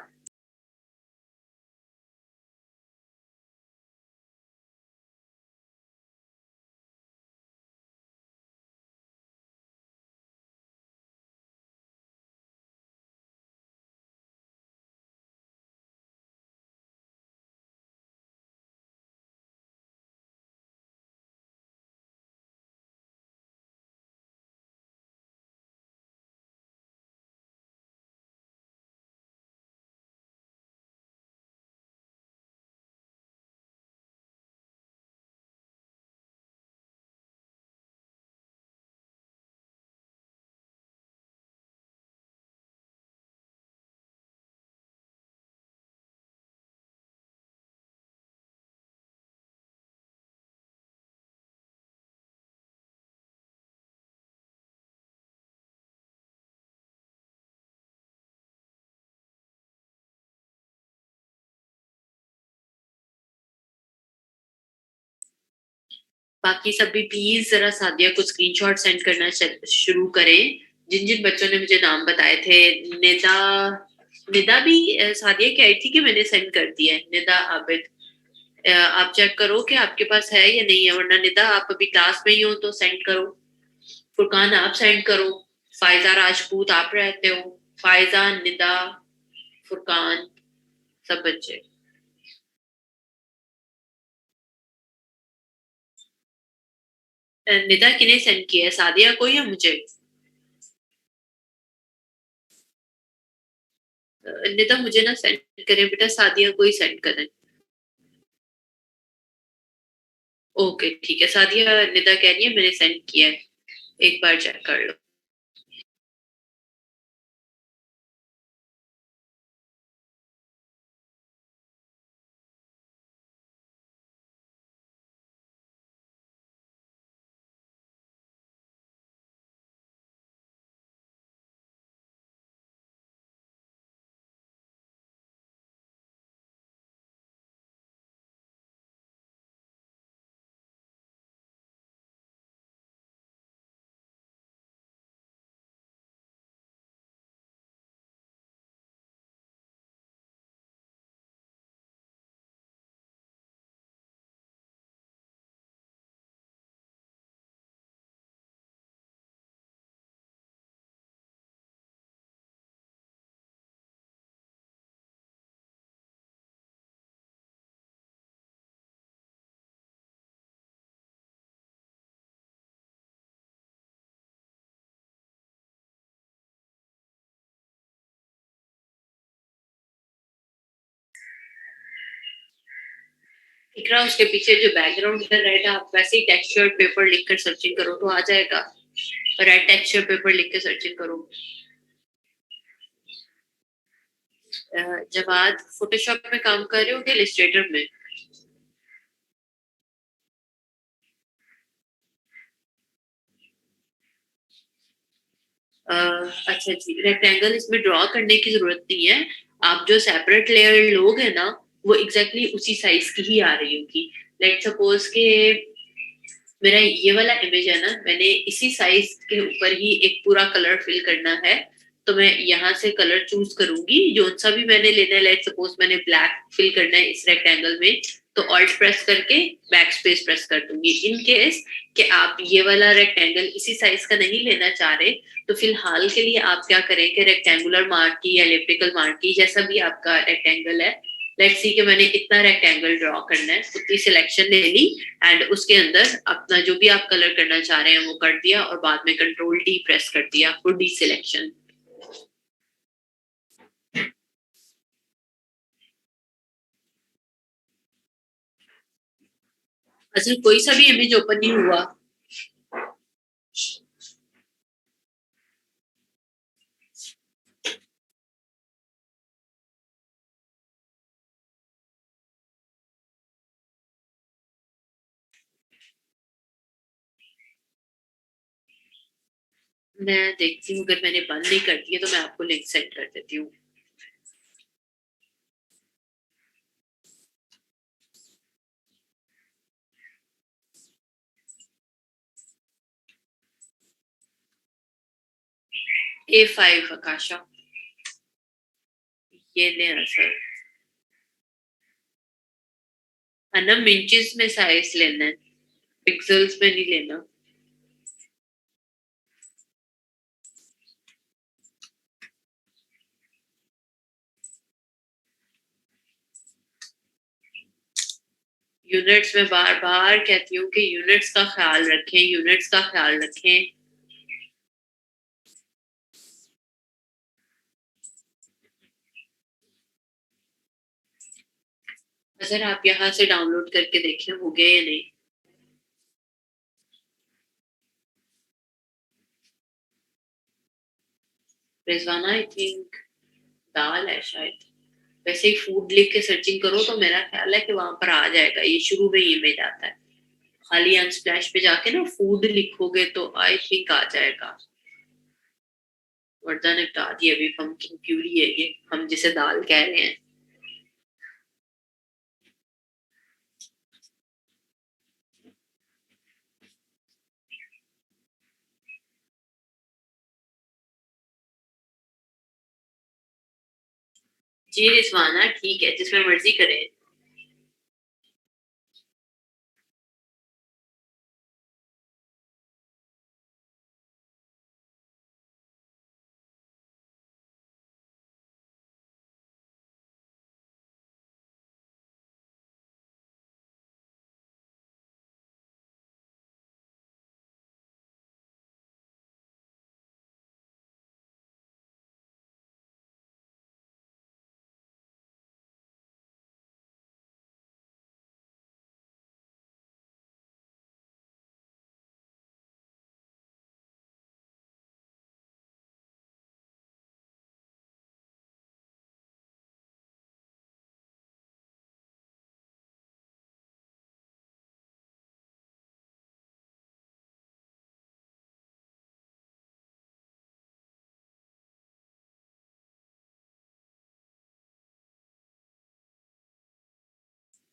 A: बाकी सभी प्लीज जरा सादिया को स्क्रीनशॉट सेंड करना शुरू करें। जिन जिन बच्चों ने मुझे नाम बताए थे, निदा, निदा भी सादिया की आई थी कि मैंने सेंड कर दिया है। निदा आबिद, आप चेक करो कि आपके पास है या नहीं है, वरना निदा आप अभी क्लास में ही हो तो सेंड करो। फुरकान आप सेंड करो। फायजा राजपूत आप रहते हो। फायजा, निदा, फुरकान, सब बच्चे। निदा किने सेंड किया है, सादिया को या मुझे? निदा मुझे ना सेंड करें बेटा, सादिया को ही सेंड करें। ओके ठीक है, सादिया निदा कह रही है मैंने सेंड किया है, एक बार चेक कर लो। इकरा, उसके पीछे जो बैकग्राउंड है रेड, आप वैसे ही टेक्सचर पेपर लिखकर सर्चिंग करो तो आ जाएगा। रेड टेक्सचर पेपर लिख के सर्चिंग करो। जब आज फोटोशॉप में काम कर रहे हो कि इलस्ट्रेटर में? अच्छा जी, रेक्टेंगल इसमें ड्रॉ करने की जरूरत नहीं है। आप जो सेपरेट लेयर लोगे ना, वो एग्जैक्टली exactly उसी साइज की ही आ रही होगी। लेट सपोज के मेरा ये वाला इमेज है ना, मैंने इसी साइज के ऊपर ही एक पूरा कलर फिल करना है, तो मैं यहाँ से कलर चूज करूंगी जो सा भी मैंने लेना है। लेट सपोज मैंने ब्लैक फिल करना है इस रेक्टेंगल में, तो ऑल्ट प्रेस करके बैक स्पेस प्रेस कर दूंगी। इन केस कि आप ये वाला रेक्टेंगल इसी साइज का नहीं लेना चाह रहे, तो फिलहाल के लिए आप क्या करें कि रेक्टेंगुलर मार्की या एलिप्टिकल मार्की, जैसा भी आपका रेक्टेंगल है, लेट्स सी कि मैंने इतना रेक्टेंगल ड्रॉ करना है, उतनी सिलेक्शन ले ली एंड उसके अंदर अपना जो भी आप कलर करना चाह रहे हैं वो कर दिया, और बाद में कंट्रोल डी प्रेस कर दिया फॉर डी सिलेक्शन। अच्छा, कोई सा भी इमेज ओपन नहीं हुआ? मैं देखती हूँ, अगर मैंने बंद नहीं कर दिया तो मैं आपको लिंक सेंड कर देती हूँ। A5 आकाशा, ये ले सर। अनम इंचेस में साइज लेना है, पिक्सल्स में नहीं लेना। यूनिट्स में बार बार कहती हूँ कि यूनिट्स का ख्याल रखें, यूनिट्स का ख्याल रखें। अगर आप यहाँ से डाउनलोड करके देखें हो गया या नहीं। रिजवाना, आई थिंक दाल है शायद। वैसे ही फूड लिख के सर्चिंग करो तो मेरा ख्याल है कि वहां पर आ जाएगा, ये शुरू में ही इमेज आता है। खाली अनस्प्लैश पे जाके ना फूड लिखोगे तो आई थिंक आ जाएगा। वर्दा ने बता दिया, अभी पम्पकिन प्यूरी है ये, हम जिसे दाल कह रहे हैं। जी रिजवाना ठीक है, जिसमें मर्जी करें।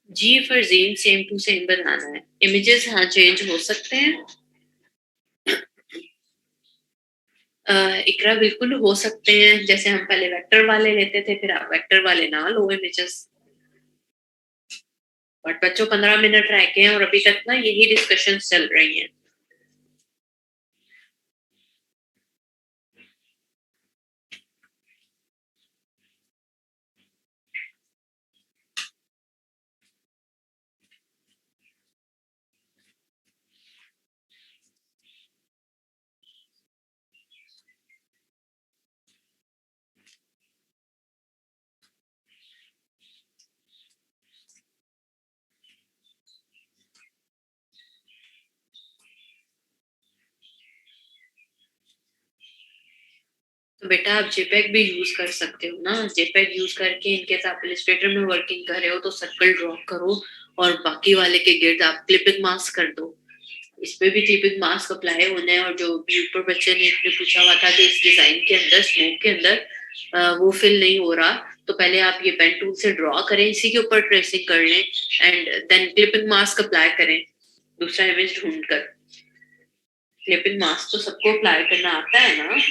A: जी फरजीन सेम टू सेम बनाना है। इमेजेस हाँ चेंज हो सकते हैं। इकरा बिल्कुल हो सकते हैं, जैसे हम पहले वेक्टर वाले लेते थे, फिर आप वेक्टर वाले ना लो इमेजेस। बट बच्चों 15 मिनट रह गए हैं और अभी तक ना यही डिस्कशन चल रही हैं। तो बेटा आप जेपेग भी यूज कर सकते हो ना। जेपेग यूज करके इनकेस आप इलस्ट्रेटर में वर्किंग कर रहे हो तो सर्कल ड्रॉ करो और बाकी वाले के गिर्द आप क्लिपिंग मास्क कर दो। इस पे भी क्लिपिंग मास्क अप्लाई होना है। और जो भी ऊपर बच्चे ने इसने पूछा हुआ था कि इस डिजाइन के अंदर स्मोक के अंदर वो फिल नहीं हो रहा, तो पहले आप ये पेन टूल से ड्रॉ करें, इसी के ऊपर ट्रेसिंग कर लें and then clipping mask apply करें दूसरा इमेज ढूंढ कर। क्लिपिंग मास्क तो सबको अप्लाई करना आता है ना।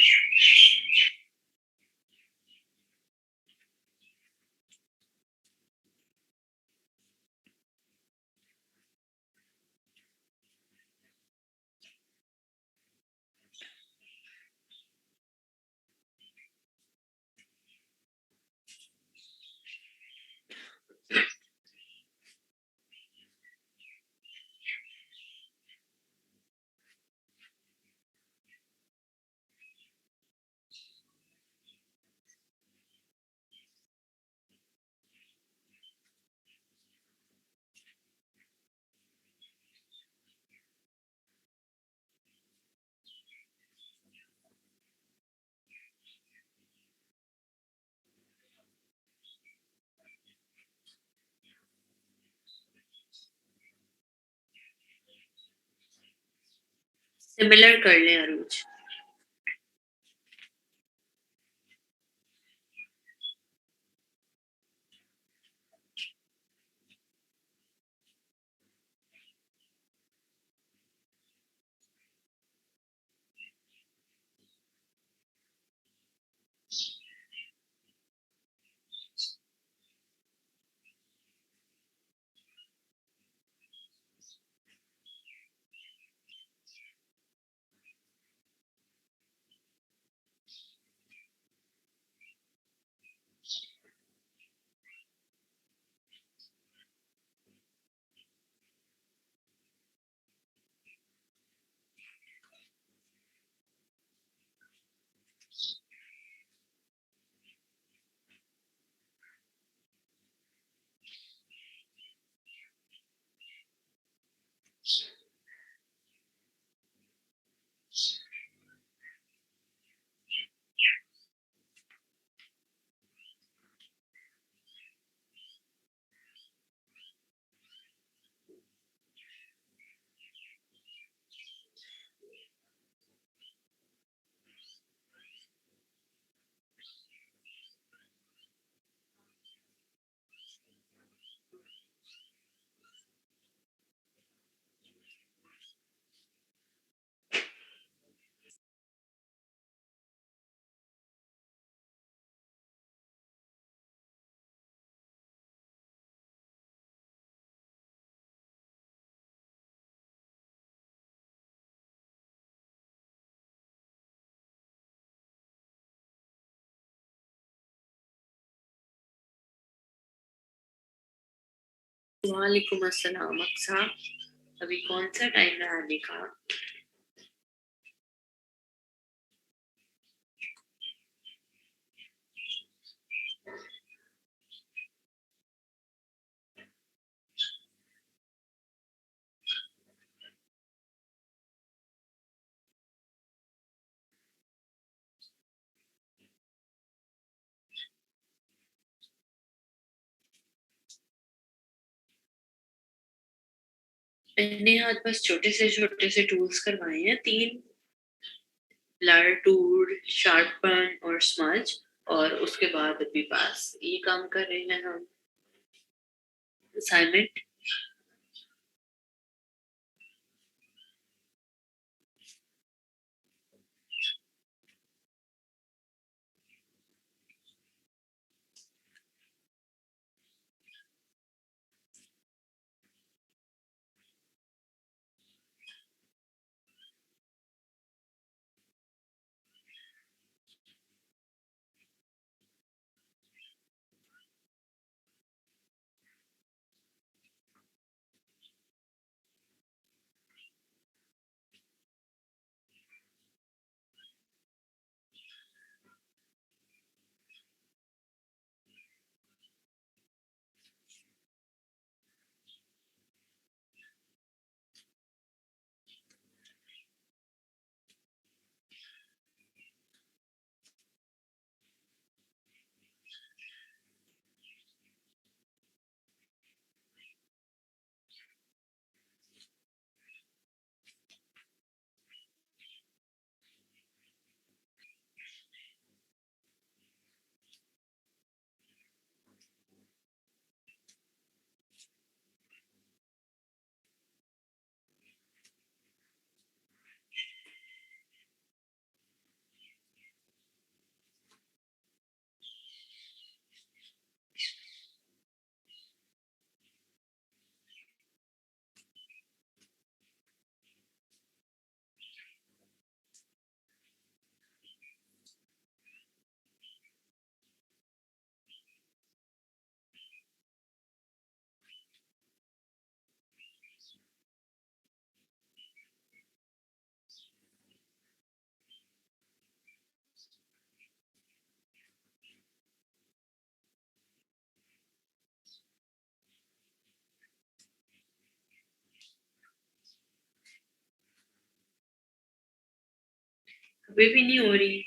A: सिमिलर कर लें अरूज। वालेकुम अस्सलाम अक्सा। अभी कौन सा टाइम है आने का? मैंने आज बस छोटे से टूल्स करवाए हैं 3, ब्लर टूल, शार्पन और स्मज। और उसके बाद अभी बस ये काम कर रहे हैं हम, असाइनमेंट। अभी भी नहीं हो रही।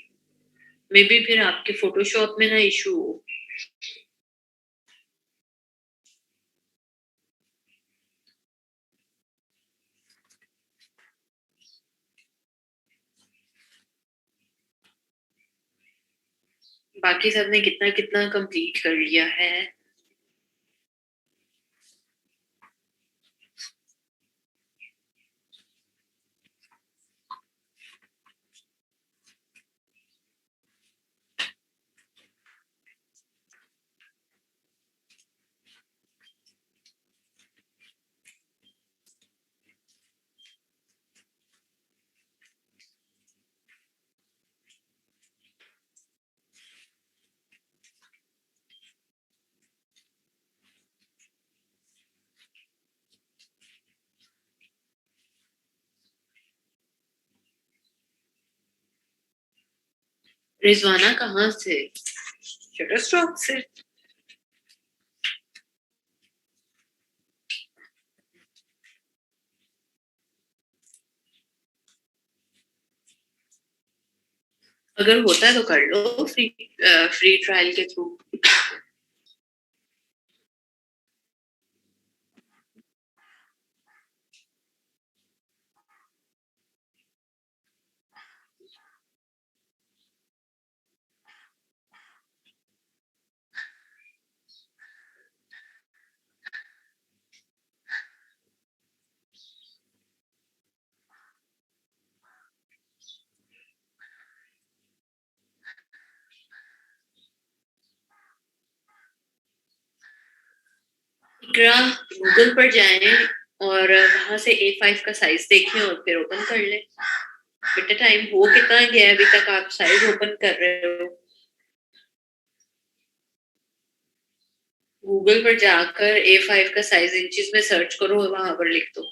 A: मे बी फिर आपके फोटोशॉप में ना इशू हो। बाकी सबने कितना कितना कंप्लीट कर लिया है? रिजवाना कहाँ से? शटरस्टॉक से? अगर होता है तो कर लो, फ्री ट्रायल के थ्रू। इकरा, गूगल पर जाएं और वहां से A5 का साइज देखें और फिर ओपन कर लें। बेटा टाइम हो कितना गया अभी तक आप साइज ओपन कर रहे हो? गूगल पर जाकर A5 का साइज इंचेस में सर्च करो और वहां पर लिख दो।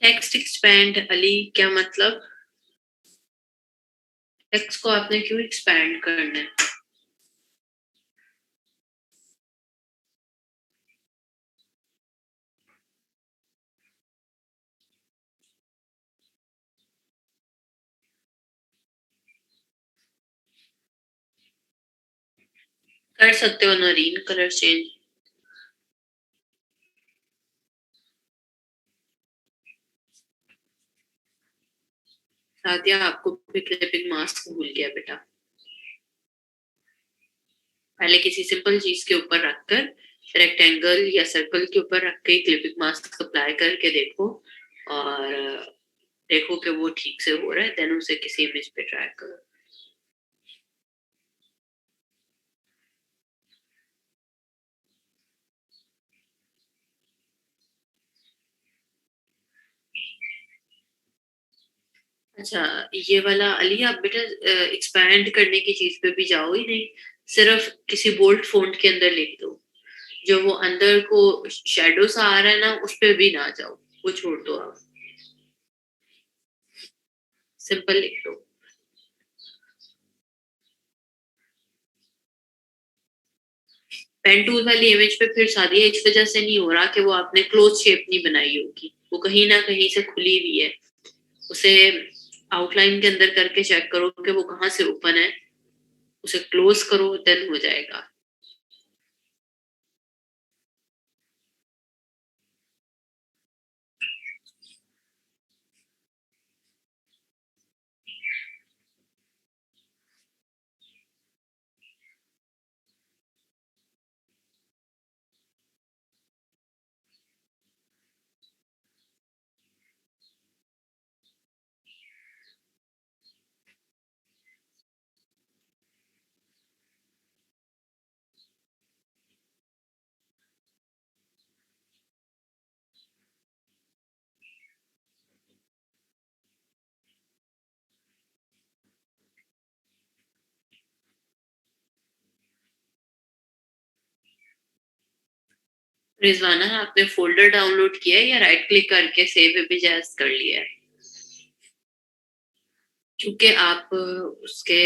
A: टेक्स्ट एक्सपैंड अली क्या मतलब? टेक्स्ट को आपने क्यों एक्सपैंड करना है? कर सकते हो नरीन कलर चेंज। सादिया आपको भी क्लिपिंग मास्क भूल गया बेटा। पहले किसी सिंपल चीज के ऊपर रखकर रेक्टेंगल या सर्कल के ऊपर रख के क्लिपिंग मास्क अप्लाई करके देखो और देखो कि वो ठीक से हो रहा है, देन उसे किसी इमेज पे ट्राई करो। अच्छा, ये वाला अली आप बेटा एक्सपैंड करने की चीज पे भी जाओ ही नहीं, सिर्फ किसी बोल्ड फॉन्ट के अंदर लिख दो। जो वो अंदर को शेडो सा आ रहा है ना, उस पे भी ना जाओ, वो छोड़ दो आप, सिंपल लिख दो। पेन टूल वाली इमेज पे फिर शादी इस वजह से नहीं हो रहा कि वो आपने क्लोज शेप नहीं बनाई होगी, वो कहीं ना कहीं से खुली हुई है। उसे आउटलाइन के अंदर करके चेक करो कि वो कहाँ से ओपन है, उसे क्लोज करो, देन हो जाएगा। रिजवाना, आपने फोल्डर डाउनलोड किया है या राइट क्लिक करके सेव इमेज एज कर लिया है? क्योंकि आप उसके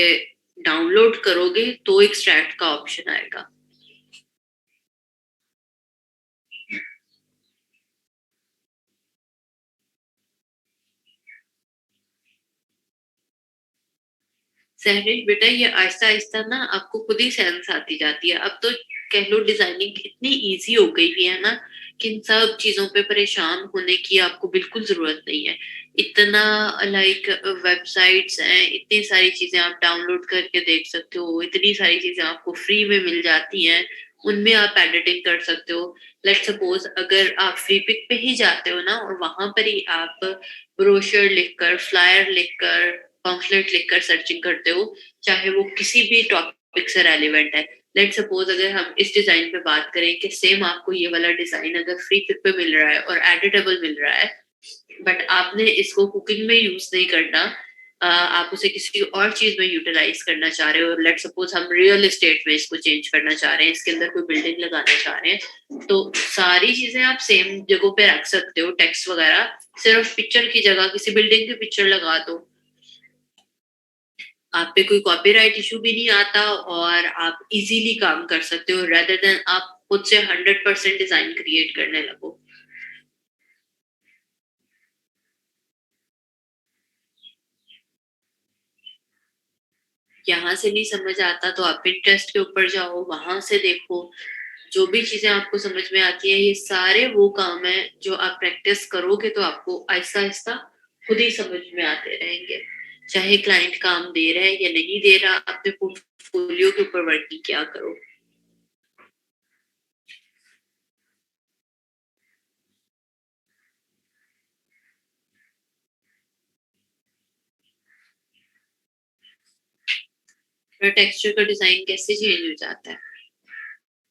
A: डाउनलोड करोगे तो एक्सट्रैक्ट का ऑप्शन आएगा। सहरिश बेटा, ये आहिस्ता आहिस्ता ना आपको खुद ही सेंस आती जाती है। अब तो कह लो डिजाइनिंग इतनी इजी हो गई हुई है ना कि इन सब चीजों पे परेशान होने की आपको बिल्कुल जरूरत नहीं है। इतना लाइक वेबसाइट्स हैं, इतनी सारी चीजें आप डाउनलोड करके देख सकते हो, इतनी सारी चीजें आपको फ्री में मिल जाती हैं, उनमें आप एडिटिंग कर सकते हो। लेट सपोज अगर आप फ्री पिक पे ही जाते हो ना और वहां पर ही आप ब्रोशर लिखकर, फ्लायर लिखकर, पम्फलेट लिखकर सर्चिंग करते हो, चाहे वो किसी भी टॉपिक से रेलिवेंट है। लेट सपोज अगर हम इस डिजाइन पे बात करें कि सेम आपको ये वाला डिजाइन अगर फ्री पिक पे मिल रहा है और एडिटेबल मिल रहा है, बट आपने इसको कुकिंग में यूज नहीं करना, आप उसे किसी और चीज में यूटिलाइज करना चाह रहे हो, लेट सपोज हम रियल एस्टेट में इसको चेंज करना चाह रहे हैं, इसके अंदर कोई बिल्डिंग लगाना चाह रहे हैं, तो सारी चीजें आप सेम जगह पे रख सकते हो, टेक्स्ट वगैरह, सिर्फ पिक्चर की जगह किसी बिल्डिंग की पिक्चर लगा दो। आप पे कोई कॉपीराइट इशू भी नहीं आता और आप इजीली काम कर सकते हो, रेदर देन आप खुद से 100% डिजाइन क्रिएट करने लगो। यहाँ से नहीं समझ आता तो आप पिंटरेस्ट के ऊपर जाओ, वहां से देखो, जो भी चीजें आपको समझ में आती है, ये सारे वो काम है जो आप प्रैक्टिस करोगे तो आपको आहिस्ता आहिस्ता खुद ही समझ में आते रहेंगे। चाहे क्लाइंट काम दे रहा है या नहीं दे रहा, अपने पोर्टफोलियो के ऊपर वर्किंग क्या करो। टेक्सचर का डिजाइन कैसे चेंज हो जाता है?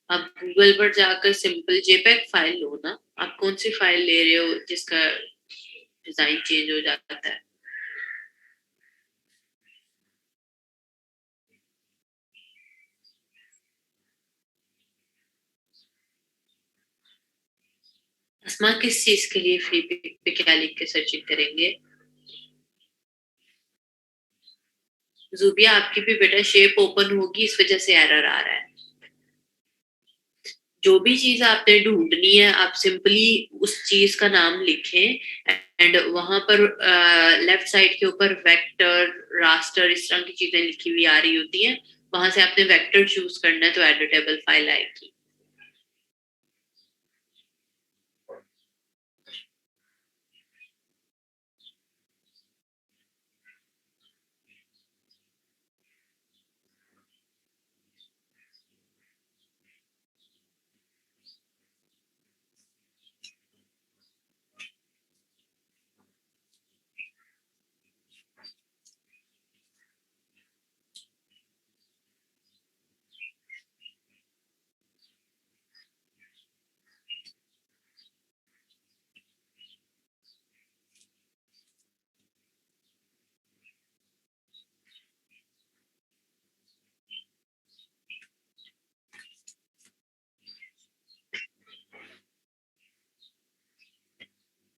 A: आप गूगल पर जाकर सिंपल जेपीईजी फाइल लो ना। आप कौन सी फाइल ले रहे हो जिसका डिजाइन चेंज हो जाता है? अस्मा किस चीज के लिए फ्री पिक पे क्या लिख के सर्चिंग करेंगे? जूबिया आपकी भी बेटा शेप ओपन होगी, इस वजह से एरर आ रहा है। जो भी चीज आपने ढूंढनी है आप सिंपली उस चीज का नाम लिखें एंड वहां पर लेफ्ट साइड के ऊपर वेक्टर, रास्टर, इस तरह की चीजें लिखी हुई आ रही होती हैं। वहां से आपने वेक्टर चूज करना है तो एडिटेबल फाइल आएगी।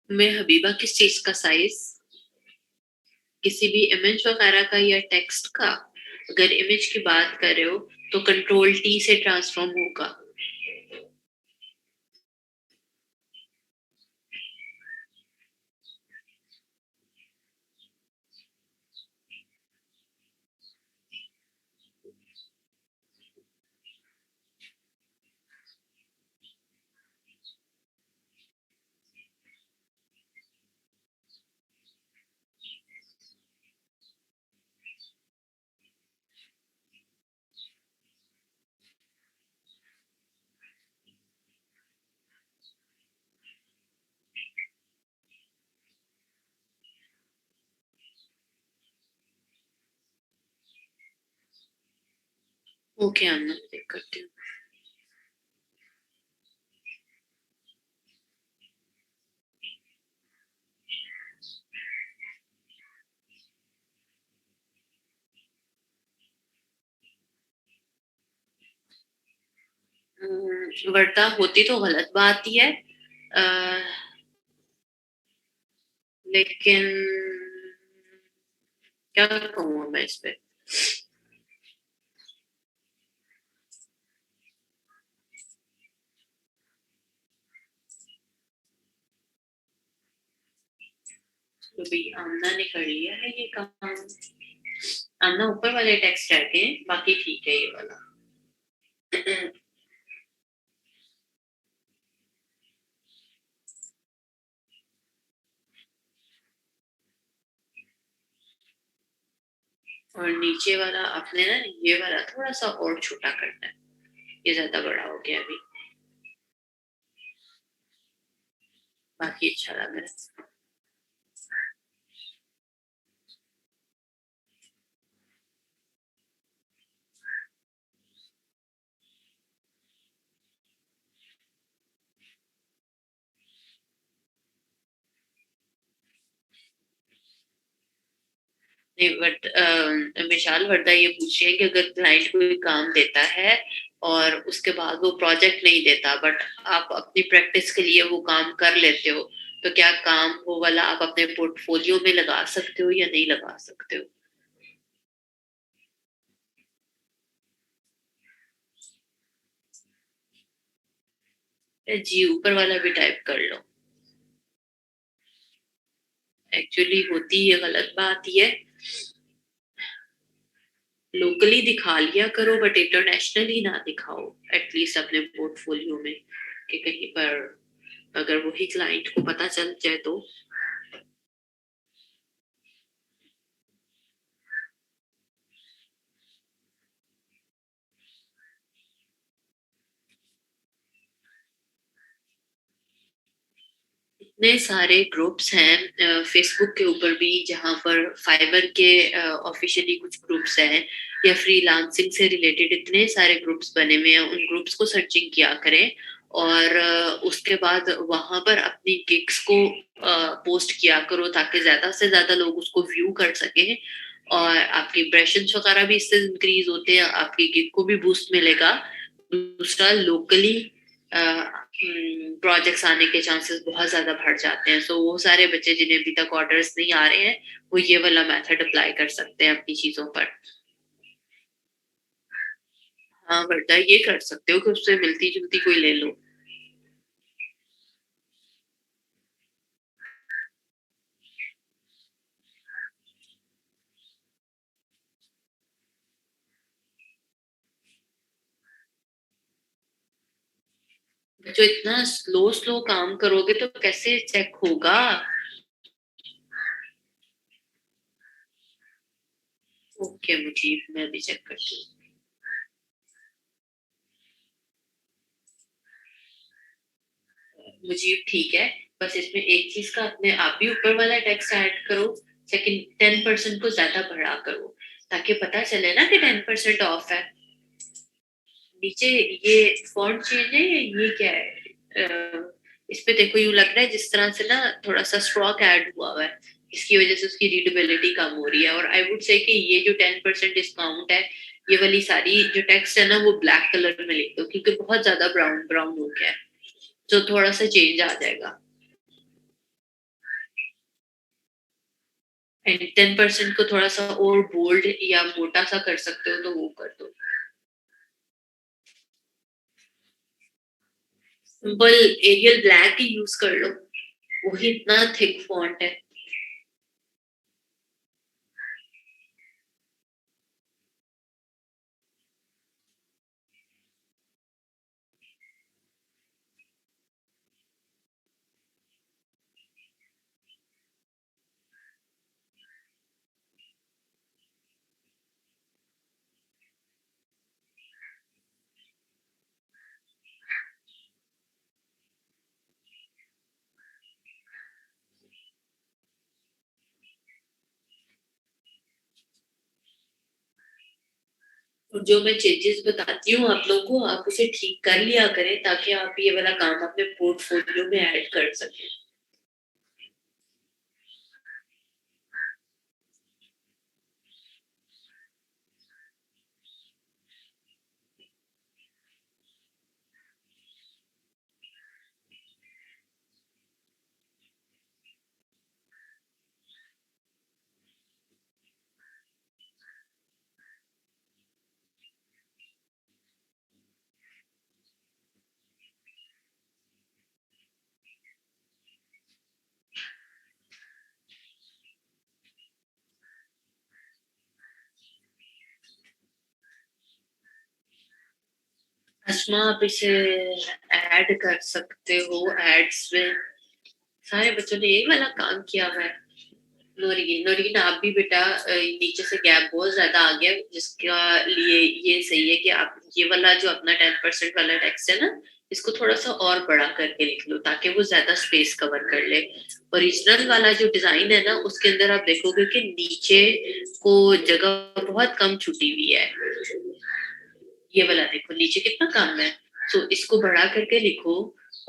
A: मैं हबीबा किस चीज का साइज? किसी भी इमेज वगैरह का या टेक्स्ट का? अगर इमेज की बात कर रहे हो तो कंट्रोल टी से ट्रांसफॉर्म होगा। ओके आना चेक करती हूँ। वर्ता होती तो गलत बात ही है, लेकिन क्या कहूँ मैं इस पे? तो भी आमना ने कर लिया है ये काम। आमना ऊपर वाले टेक्स्ट रहते हैं, बाकी ठीक है ये वाला। और नीचे वाला आपने ना ये वाला थोड़ा सा और छोटा करना है, ये ज्यादा बड़ा हो गया अभी। बाकी अच्छा लग रहा है। नहीं बट विशाल, वर्दा ये पूछ रही है कि अगर क्लाइंट कोई काम देता है और उसके बाद वो प्रोजेक्ट नहीं देता बट आप अपनी प्रैक्टिस के लिए वो काम कर लेते हो, तो क्या काम वो वाला आप अपने पोर्टफोलियो में लगा सकते हो या नहीं लगा सकते हो? जी ऊपर वाला भी टाइप कर लो। एक्चुअली होती ये गलत बात ही है। लोकली दिखा लिया करो बट इंटरनेशनली ना दिखाओ, एटलीस्ट अपने पोर्टफोलियो में, कि कहीं पर अगर वही क्लाइंट को पता चल जाए तो। इतने सारे ग्रुप्स हैं फेसबुक के ऊपर भी, जहाँ पर फाइबर के ऑफिशियली कुछ ग्रुप्स हैं, या फ्रीलांसिंग से रिलेटेड इतने सारे ग्रुप्स बने हुए हैं। उन ग्रुप्स को सर्चिंग किया करें और उसके बाद वहां पर अपनी गिग्स को पोस्ट किया करो, ताकि ज्यादा से ज्यादा लोग उसको व्यू कर सके और आपकी इम्प्रेशंस वगैरह भी इससे इंक्रीज होते हैं, आपकी गिग को भी बूस्ट मिलेगा। दूसरा, लोकली प्रोजेक्ट्स आने के चांसेस बहुत ज्यादा बढ़ जाते हैं। सो वो सारे बच्चे जिन्हें अभी तक ऑर्डर्स नहीं आ रहे हैं, वो ये वाला मेथड अप्लाई कर सकते हैं अपनी चीजों पर। हाँ बेटा, ये कर सकते हो कि उससे मिलती जुलती कोई ले लो। जो इतना स्लो स्लो काम करोगे तो कैसे चेक होगा? ओके मुझे, मैं भी चेक करती हूँ। मुझे ठीक है, बस इसमें एक चीज का अपने आप भी ऊपर वाला टैक्स ऐड करो। सेकंड, 10% को ज्यादा बढ़ा करो, ताकि पता चले ना कि 10% ऑफ है। नीचे ये फॉन्ट चेंज है या ये क्या है? इस पे देखो, यूं लग रहा है जिस तरह से ना थोड़ा सा स्ट्रोक ऐड हुआ हुआ है, इसकी वजह से उसकी रीडेबिलिटी कम हो रही है। और आई वुड से कि ये जो 10% डिस्काउंट है, ये वाली सारी जो टेक्स्ट है ना, वो ब्लैक कलर में लिख दो, क्योंकि बहुत ज्यादा ब्राउन ब्राउन हो गया है। तो थोड़ा सा चेंज आ जाएगा। एंड 10% को थोड़ा सा और बोल्ड या मोटा सा कर सकते हो तो वो कर दो। सिंपल एरियल ब्लैक ही यूज कर लो, वही इतना थिक फॉन्ट है। और जो मैं चेंजेस बताती हूँ आप लोगों को, आप उसे ठीक कर लिया करें, ताकि आप ये वाला काम अपने पोर्टफोलियो में ऐड कर सकें। अस्मा, आप इसे ऐड कर सकते हो एड्स में। सारे बच्चों ने यही वाला काम किया हुआ है। नोरीन, नोरीन आप भी बेटा, नीचे से गैप बहुत ज्यादा आ गया, जिसका लिए ये सही है कि आप ये वाला जो अपना 10% वाला टेक्स्ट है ना, इसको थोड़ा सा और बड़ा करके लिख लो, ताकि वो ज्यादा स्पेस कवर कर ले। ओरिजिनल वाला जो डिजाइन है ना, उसके अंदर आप देखोगे कि नीचे को जगह बहुत कम छुटी हुई है। ये वाला देखो नीचे कितना कम है। सो इसको बड़ा करके लिखो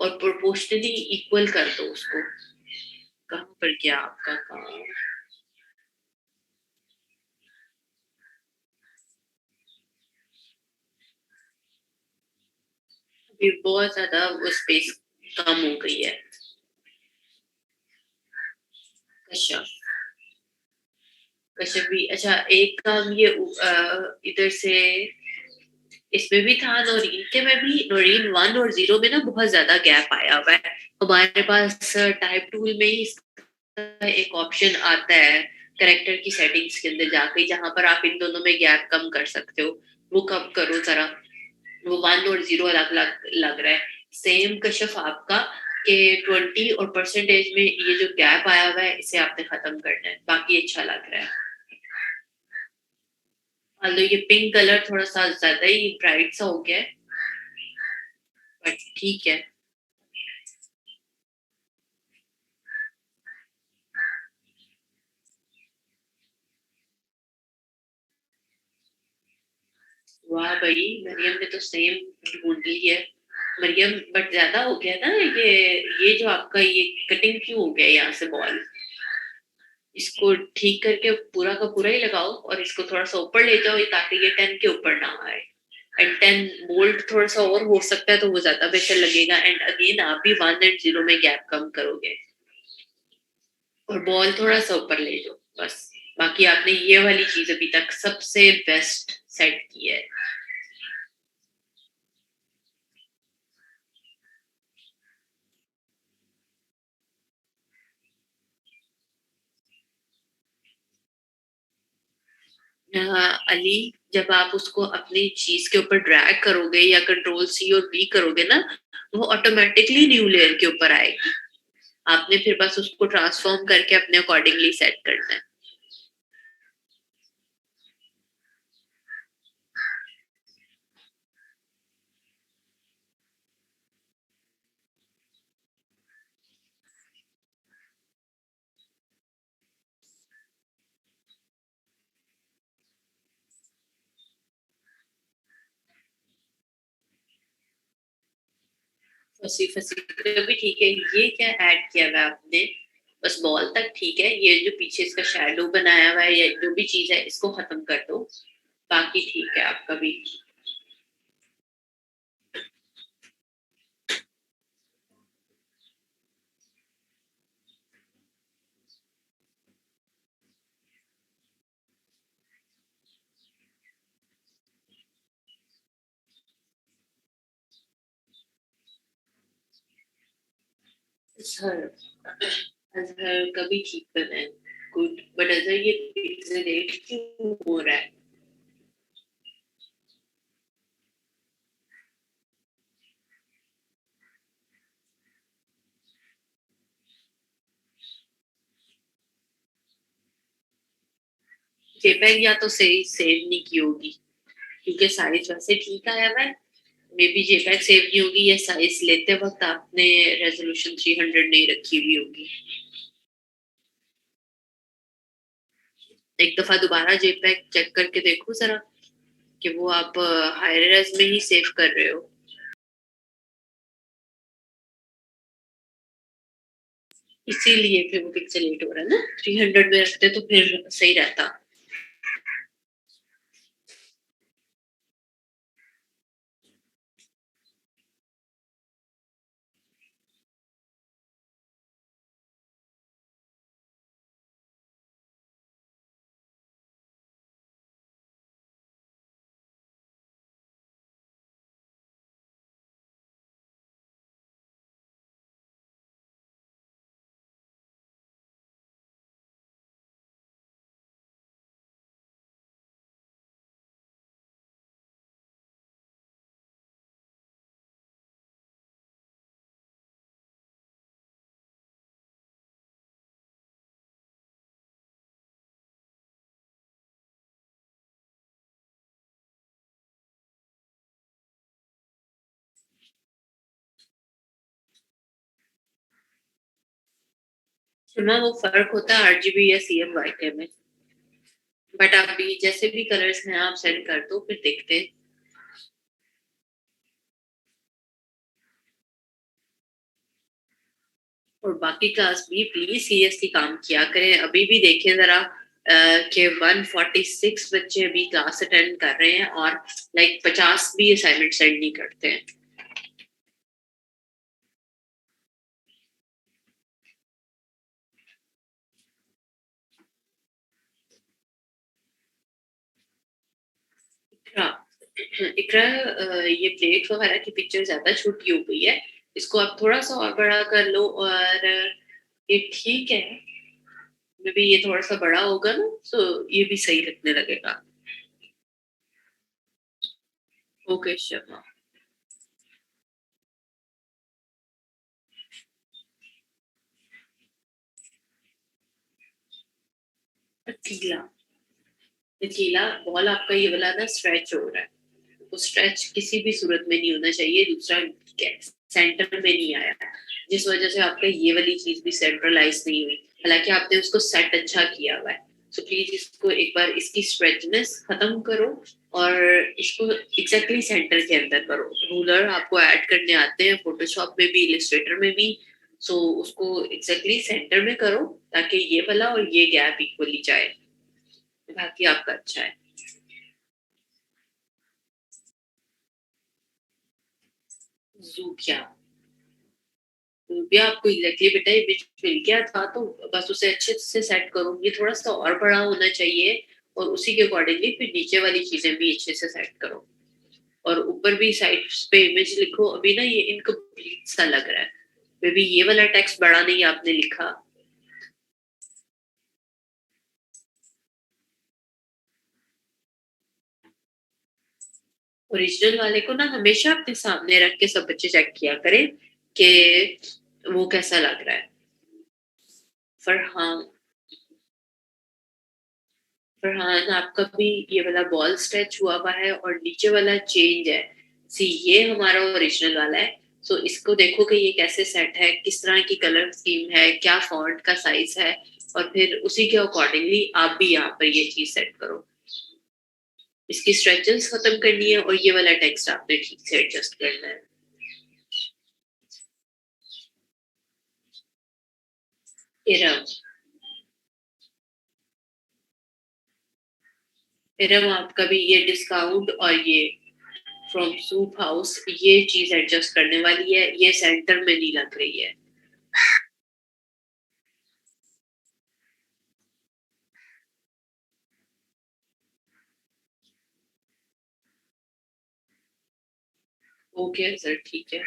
A: और प्रोपोर्शनली इक्वल कर दो उसको। कहाँ पर गया आपका काम? अभी बहुत ज्यादा वो स्पेस कम हो गई है। कश्यप, कश्यप भी अच्छा। एक काम ये इधर से इसमें भी था, नोरीन के में भी, नोरीन 1 और 0 में ना बहुत ज्यादा गैप आया हुआ है। हमारे पास टाइप टूल में ही इसका एक ऑप्शन आता है, करेक्टर की सेटिंग्स के अंदर जाके, जहां पर आप इन दोनों में गैप कम कर सकते हो। वो कम करो जरा। वो 1 और 0 अलग अलग लग रहा है। सेम कश्यप आपका के 20 और परसेंटेज में ये जो गैप आया हुआ है, इसे आपने खत्म करना है। बाकी अच्छा लग रहा है। मान लो ये पिंक कलर थोड़ा सा ज्यादा ही ब्राइट सा हो गया है, बट ठीक है। वाह भाई, मरियम ने तो सेम ढूंढ ली है। मरियम, बट ज्यादा हो गया ना ये जो आपका ये कटिंग क्यों हो गया यहाँ से बॉल? इसको ठीक करके पूरा का पूरा ही लगाओ और इसको थोड़ा सा ऊपर ले जाओ ताकि ये 10 के ऊपर ना आए। एंड 10 बोल्ट थोड़ा सा और हो सकता है तो वो ज्यादा बेहतर लगेगा। एंड अगेन आप भी 1 and 0 में गैप कम करोगे और बॉल थोड़ा सा ऊपर ले जाओ बस। बाकी आपने ये वाली चीज अभी तक सबसे बेस्ट सेट की है। अली, जब आप उसको अपनी चीज के ऊपर ड्रैग करोगे या कंट्रोल C और V करोगे ना, वो ऑटोमेटिकली न्यू लेयर के ऊपर आएगी। आपने फिर बस उसको ट्रांसफॉर्म करके अपने अकॉर्डिंगली सेट करना है। फंसी फंसी तो भी ठीक है। ये क्या ऐड किया हुआ है आपने? बस बॉल तक ठीक है, ये जो पीछे इसका शैडो बनाया हुआ है या जो भी चीज है इसको खत्म कर दो। बाकी ठीक है आपका भी। अजहर, अजहर का भी ठीक बना है। गुड, बट अजहर ये पिक्सेलेट क्यों हो रहा है? जेपेग या तो सही सेव नहीं की होगी, क्योंकि साइज वैसे ठीक आया हुआ है। मे बी जेपेग सेव नहीं होगी या साइज लेते वक्त आपने रेजोल्यूशन 300 नहीं रखी हुई होगी। एक दफा दोबारा जेपेग चेक करके देखो जरा कि वो आप हाई रेज में ही सेव कर रहे हो। इसीलिए फिर वो पिक्सेलेट हो रहा है ना। 300 में रखते तो फिर सही रहता। सुना वो फर्क होता है RGB या CMYK में। बट आप भी जैसे भी कलर्स हैं आप सेंड कर दो, फिर देखते हैं। और बाकी क्लास भी प्लीज सीरियसली काम किया करें। अभी भी देखें जरा कि 146 बच्चे अभी क्लास अटेंड कर रहे हैं और लाइक 50 भी असाइनमेंट सेंड नहीं करते हैं। इकरा, इकरा, ये प्लेट वगैरह की पिक्चर ज्यादा छोटी हो गई है। इसको आप थोड़ा सा और बड़ा कर लो और ये ठीक है। मे बी ये थोड़ा सा बड़ा होगा ना तो ये भी सही लगने लगेगा। ओके शर्मा। अकेला, अकेला बॉल आपका ये वाला ना स्ट्रेच हो रहा है। तो स्ट्रेच किसी भी सूरत में नहीं होना चाहिए। दूसरा, सेंटर में नहीं आया, जिस वजह से आपका ये वाली चीज भी सेंट्रलाइज नहीं हुई। हालांकि आपने उसको सेट अच्छा किया हुआ है। सो प्लीज इसको एक बार इसकी स्ट्रेचनेस खत्म करो और इसको एग्जैक्टली सेंटर के अंदर करो। रूलर आपको ऐड करने आते हैं फोटोशॉप में भी, इलस्ट्रेटर में भी। सो उसको एग्जैक्टली सेंटर में करो ताकि ये वाला और ये गैप इक्वली जाए। बाकी आपका अच्छा है। जूकिया भी आपको एग्जैक्टली बेटा ये बिच मिल गया था, तो बस उसे अच्छे से सेट करो। ये थोड़ा सा और बड़ा होना चाहिए और उसी के अकॉर्डिंगली फिर नीचे वाली चीजें भी अच्छे से सेट करो। और ऊपर भी साइड पे इमेज लिखो। अभी ना ये इनकम्प्लीट सा लग रहा है, मे बी ये वाला टेक्स्ट बड़ा नहीं आपने लिखा। ओरिजिनल वाले को ना हमेशा अपने सामने रख के सब बच्चे चेक किया करें कि वो कैसा लग रहा है। फरहान, फरहान आपका भी ये वाला बॉल स्ट्रेच हुआ हुआ है और नीचे वाला चेंज है। सी ये हमारा ओरिजिनल वाला है। सो इसको देखो कि ये कैसे सेट है, किस तरह की कलर स्कीम है, क्या फॉन्ट का साइज है, और फिर उसी के अकॉर्डिंगली आप भी यहाँ पर ये चीज सेट करो। इसकी स्ट्रेचेस खत्म करनी है और ये वाला टेक्स्ट आपने ठीक से एडजस्ट करना है। इरम, इरम आपका भी ये डिस्काउंट और ये फ्रॉम सूप हाउस ये चीज एडजस्ट करने वाली है। ये सेंटर में नहीं लग रही है। ओके सर, ठीक है।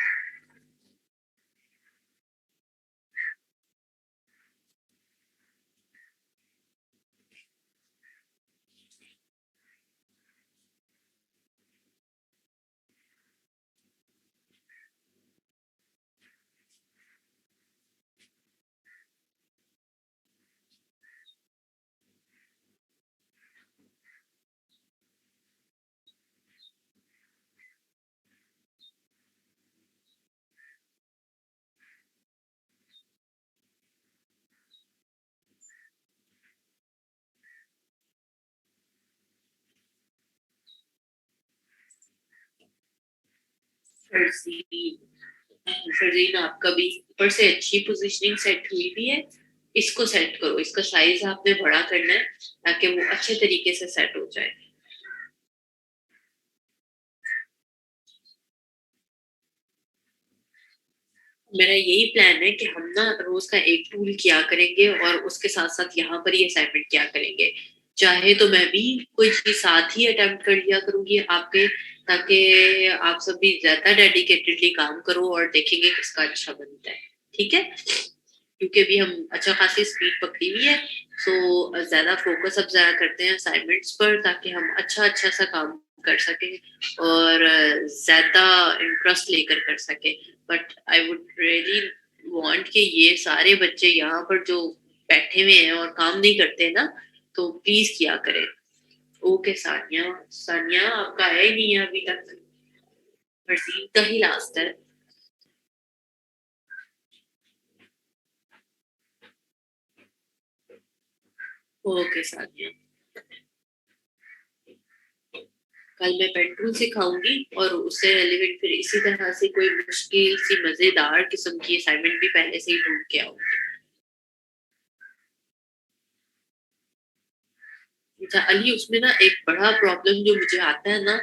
A: फरजीन, फरजीन आपका भी ऊपर से अच्छी पोजीशनिंग सेट हुई भी है। इसको सेट करो, इसका साइज आपने बड़ा करना है ताकि वो अच्छे तरीके से सेट हो जाए। मेरा यही प्लान है कि हम ना रोज का एक टूल किया करेंगे और उसके साथ साथ यहाँ पर ही असाइनमेंट किया करेंगे। चाहे तो मैं भी कोई चीज साथ ही अटेम्प्ट कर लिया करूंगी आपके, ताकि आप सब भी ज्यादा डेडिकेटेडली काम करो और देखेंगे किसका अच्छा बनता है। ठीक है, क्योंकि अभी हम अच्छा खासी स्पीड पकड़ी हुई है। सो ज्यादा फोकस अब ज्यादा करते हैं असाइनमेंट्स पर ताकि हम अच्छा अच्छा सा काम कर सके और ज्यादा इंटरेस्ट लेकर कर सके। But I would really want कि ये सारे बच्चे यहाँ पर जो बैठे हुए हैं और काम नहीं करते ना, तो प्लीज किया करें। ओके सानिया, सानिया आपका है ही नहीं है अभी तक। फरजीन का ही लास्ट है। ओके सानिया, कल मैं पेंटूल सिखाऊंगी और उससे रिलेवेंट फिर इसी तरह से कोई मुश्किल सी मजेदार किस्म की असाइनमेंट भी पहले से ही ढूंढ के आऊंगी। अच्छा अली, उसमें ना एक बड़ा प्रॉब्लम जो मुझे आता है ना,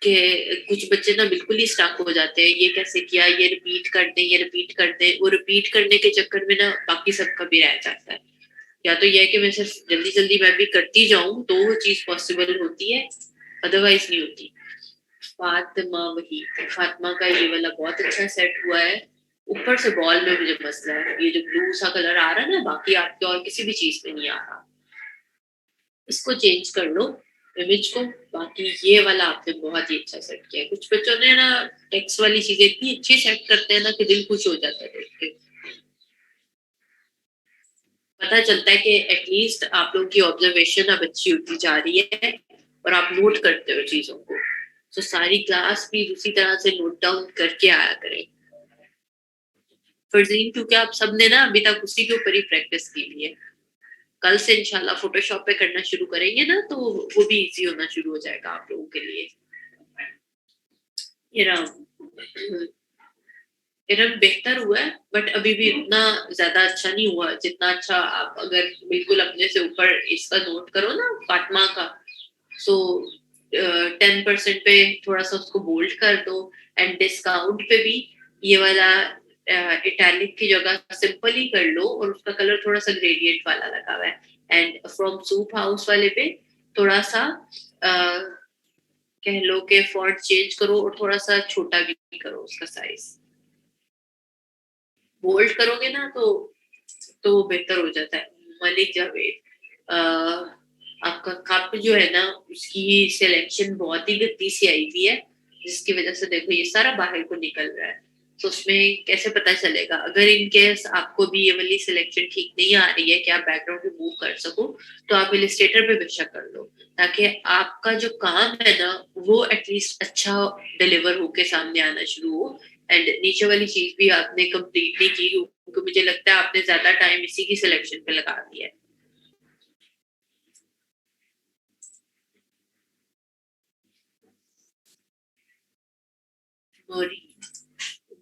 A: कि कुछ बच्चे ना बिल्कुल ही स्टक हो जाते हैं। ये कैसे किया, ये रिपीट कर दें, ये रिपीट कर दें। वो रिपीट करने के चक्कर में ना बाकी सबका भी रह जाता है। या तो यह है कि मैं सिर्फ जल्दी जल्दी मैं भी करती जाऊं तो वो चीज पॉसिबल होती है, अदरवाइज नहीं होती। फातिमा, वही फातिमा का ये वाला बहुत अच्छा सेट हुआ है। ऊपर से बॉल में मुझे मसला है, ये जो ब्लू सा कलर आ रहा है ना, बाकी आपके और किसी भी चीज में नहीं आ रहा। इसको चेंज कर लो इमेज को। बाकी ये वाला आपने बहुत ही अच्छा सेट किया है। कुछ बच्चों ने ना टेक्स्ट वाली चीजें इतनी अच्छी सेट करते हैं ना कि दिल खुश हो जाता है देख के। पता चलता है कि एटलीस्ट आप लोगों की ऑब्जर्वेशन अब अच्छी होती जा रही है और आप नोट करते हो चीजों को। तो सारी क्लास भी उसी तरह से नोट डाउन करके आया करें। फरजीन, क्योंकि आप सबने ना अभी तक उसी के ऊपर ही प्रैक्टिस की हुई है। कल से इंशाल्लाह फोटोशॉप पे करना शुरू करेंगे ना, तो वो भी इजी होना शुरू हो जाएगा आप लोगों के लिए। ये रहा, मेरा बेहतर हुआ है, बट अभी भी इतना ज्यादा अच्छा नहीं हुआ जितना अच्छा आप अगर बिल्कुल अपने से ऊपर इसका नोट करो ना फातिमा का, सो 10% पे थोड़ा सा उसको बोल्ड कर दो, एंड डिस्काउंट पे भी ये वाला इटैलिक की जगह सिंपल ही कर लो और उसका कलर थोड़ा सा ग्रेडियंट वाला लगा हुआ है, एंड फ्रॉम सूप हाउस वाले पे थोड़ा सा कह लो कि फॉन्ट चेंज करो और थोड़ा सा छोटा भी करो उसका साइज, बोल्ड करोगे ना तो वो बेहतर हो जाता है। मलिक जावेद, आपका कप जो है ना उसकी सिलेक्शन बहुत ही गंदी सी आई हुई है, जिसकी वजह से देखो ये सारा बाहर को निकल रहा है, तो उसमें कैसे पता चलेगा? अगर इन केस आपको भी ये वाली सिलेक्शन ठीक नहीं आ रही है कि आप बैकग्राउंड रिमूव कर सको, तो आप इलिस्ट्रेटर पे बेशक कर लो, ताकि आपका जो काम है ना वो एटलीस्ट अच्छा डिलीवर होके सामने आना शुरू हो। एंड नीचे वाली चीज भी आपने कंप्लीट नहीं की, क्योंकि मुझे लगता है आपने ज्यादा टाइम इसी की सिलेक्शन पे लगा दिया है। नोरी,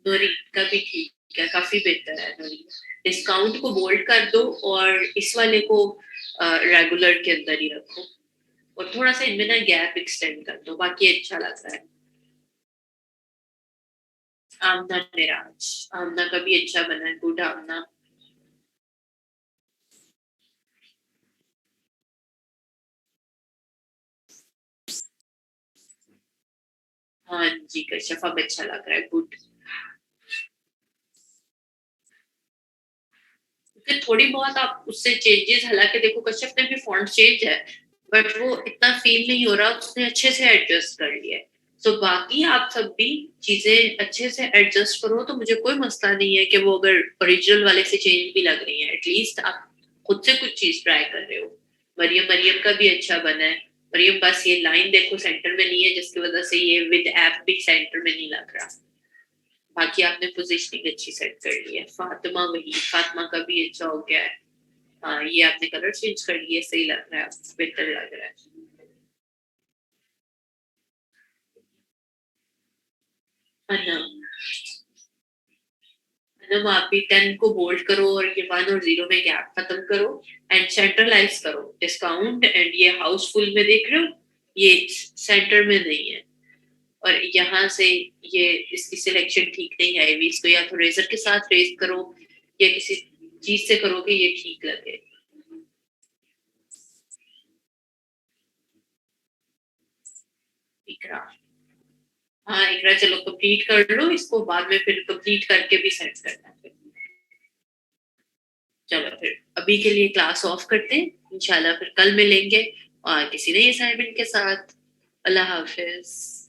A: नोरी का भी ठीक है, काफी बेहतर है नोरी। डिस्काउंट को बोल्ड कर दो और इस वाले को रेगुलर के अंदर ही रखो, और थोड़ा सा इनमें ना गैप एक्सटेंड कर दो, बाकी अच्छा लग रहा है। आमना निराज, आमना का भी अच्छा बना है, गुड आमना। हाँ जी, कश्यप अब अच्छा लग रहा है, गुड। फिर थोड़ी बहुत आप उससे चेंजेस, हालांकि देखो कश्यप ने भी फॉन्ट चेंज है, बट वो इतना फील नहीं हो रहा, उसने अच्छे से एडजस्ट कर लिया है। सो बाकी आप सब भी चीजें अच्छे से एडजस्ट करो, तो मुझे कोई मसला नहीं है कि वो अगर ओरिजिनल वाले से चेंज भी लग रही है, एटलीस्ट आप खुद से कुछ चीज ट्राई कर रहे हो। मरियम मरियम का भी अच्छा बना है। मरियम बस ये लाइन देखो सेंटर में नहीं है, जिसकी वजह से ये विद ऐप भी सेंटर में नहीं लग रहा। बाकी आपने पोजीशनिंग अच्छी सेट कर ली है। फातिमा, वही फातिमा का भी अच्छा हो गया है। हाँ, ये आपने कलर चेंज कर लिए, सही लग रहा है, बेहतर लग रहा है। अनम, अनम आप भी 10 को बोल्ड करो और ये 1 और 0 में गैप खत्म करो, एंड सेंट्रलाइज करो डिस्काउंट, एंड ये हाउसफुल में देख रहे हो, ये सेंटर में नहीं है, और यहाँ से ये इसकी सिलेक्शन ठीक नहीं है, इसको या तो रेजर के साथ रेज करो या किसी चीज से करो कि ये ठीक लगे। इकरा, हाँ इकरा, चलो कंप्लीट कर लो इसको, बाद में फिर कंप्लीट करके भी सेंड करना है। चलो फिर अभी के लिए क्लास ऑफ करते हैं, इंशाल्लाह फिर कल मिलेंगे और किसी नए असाइनमेंट के साथ। अल्लाह हाफिज।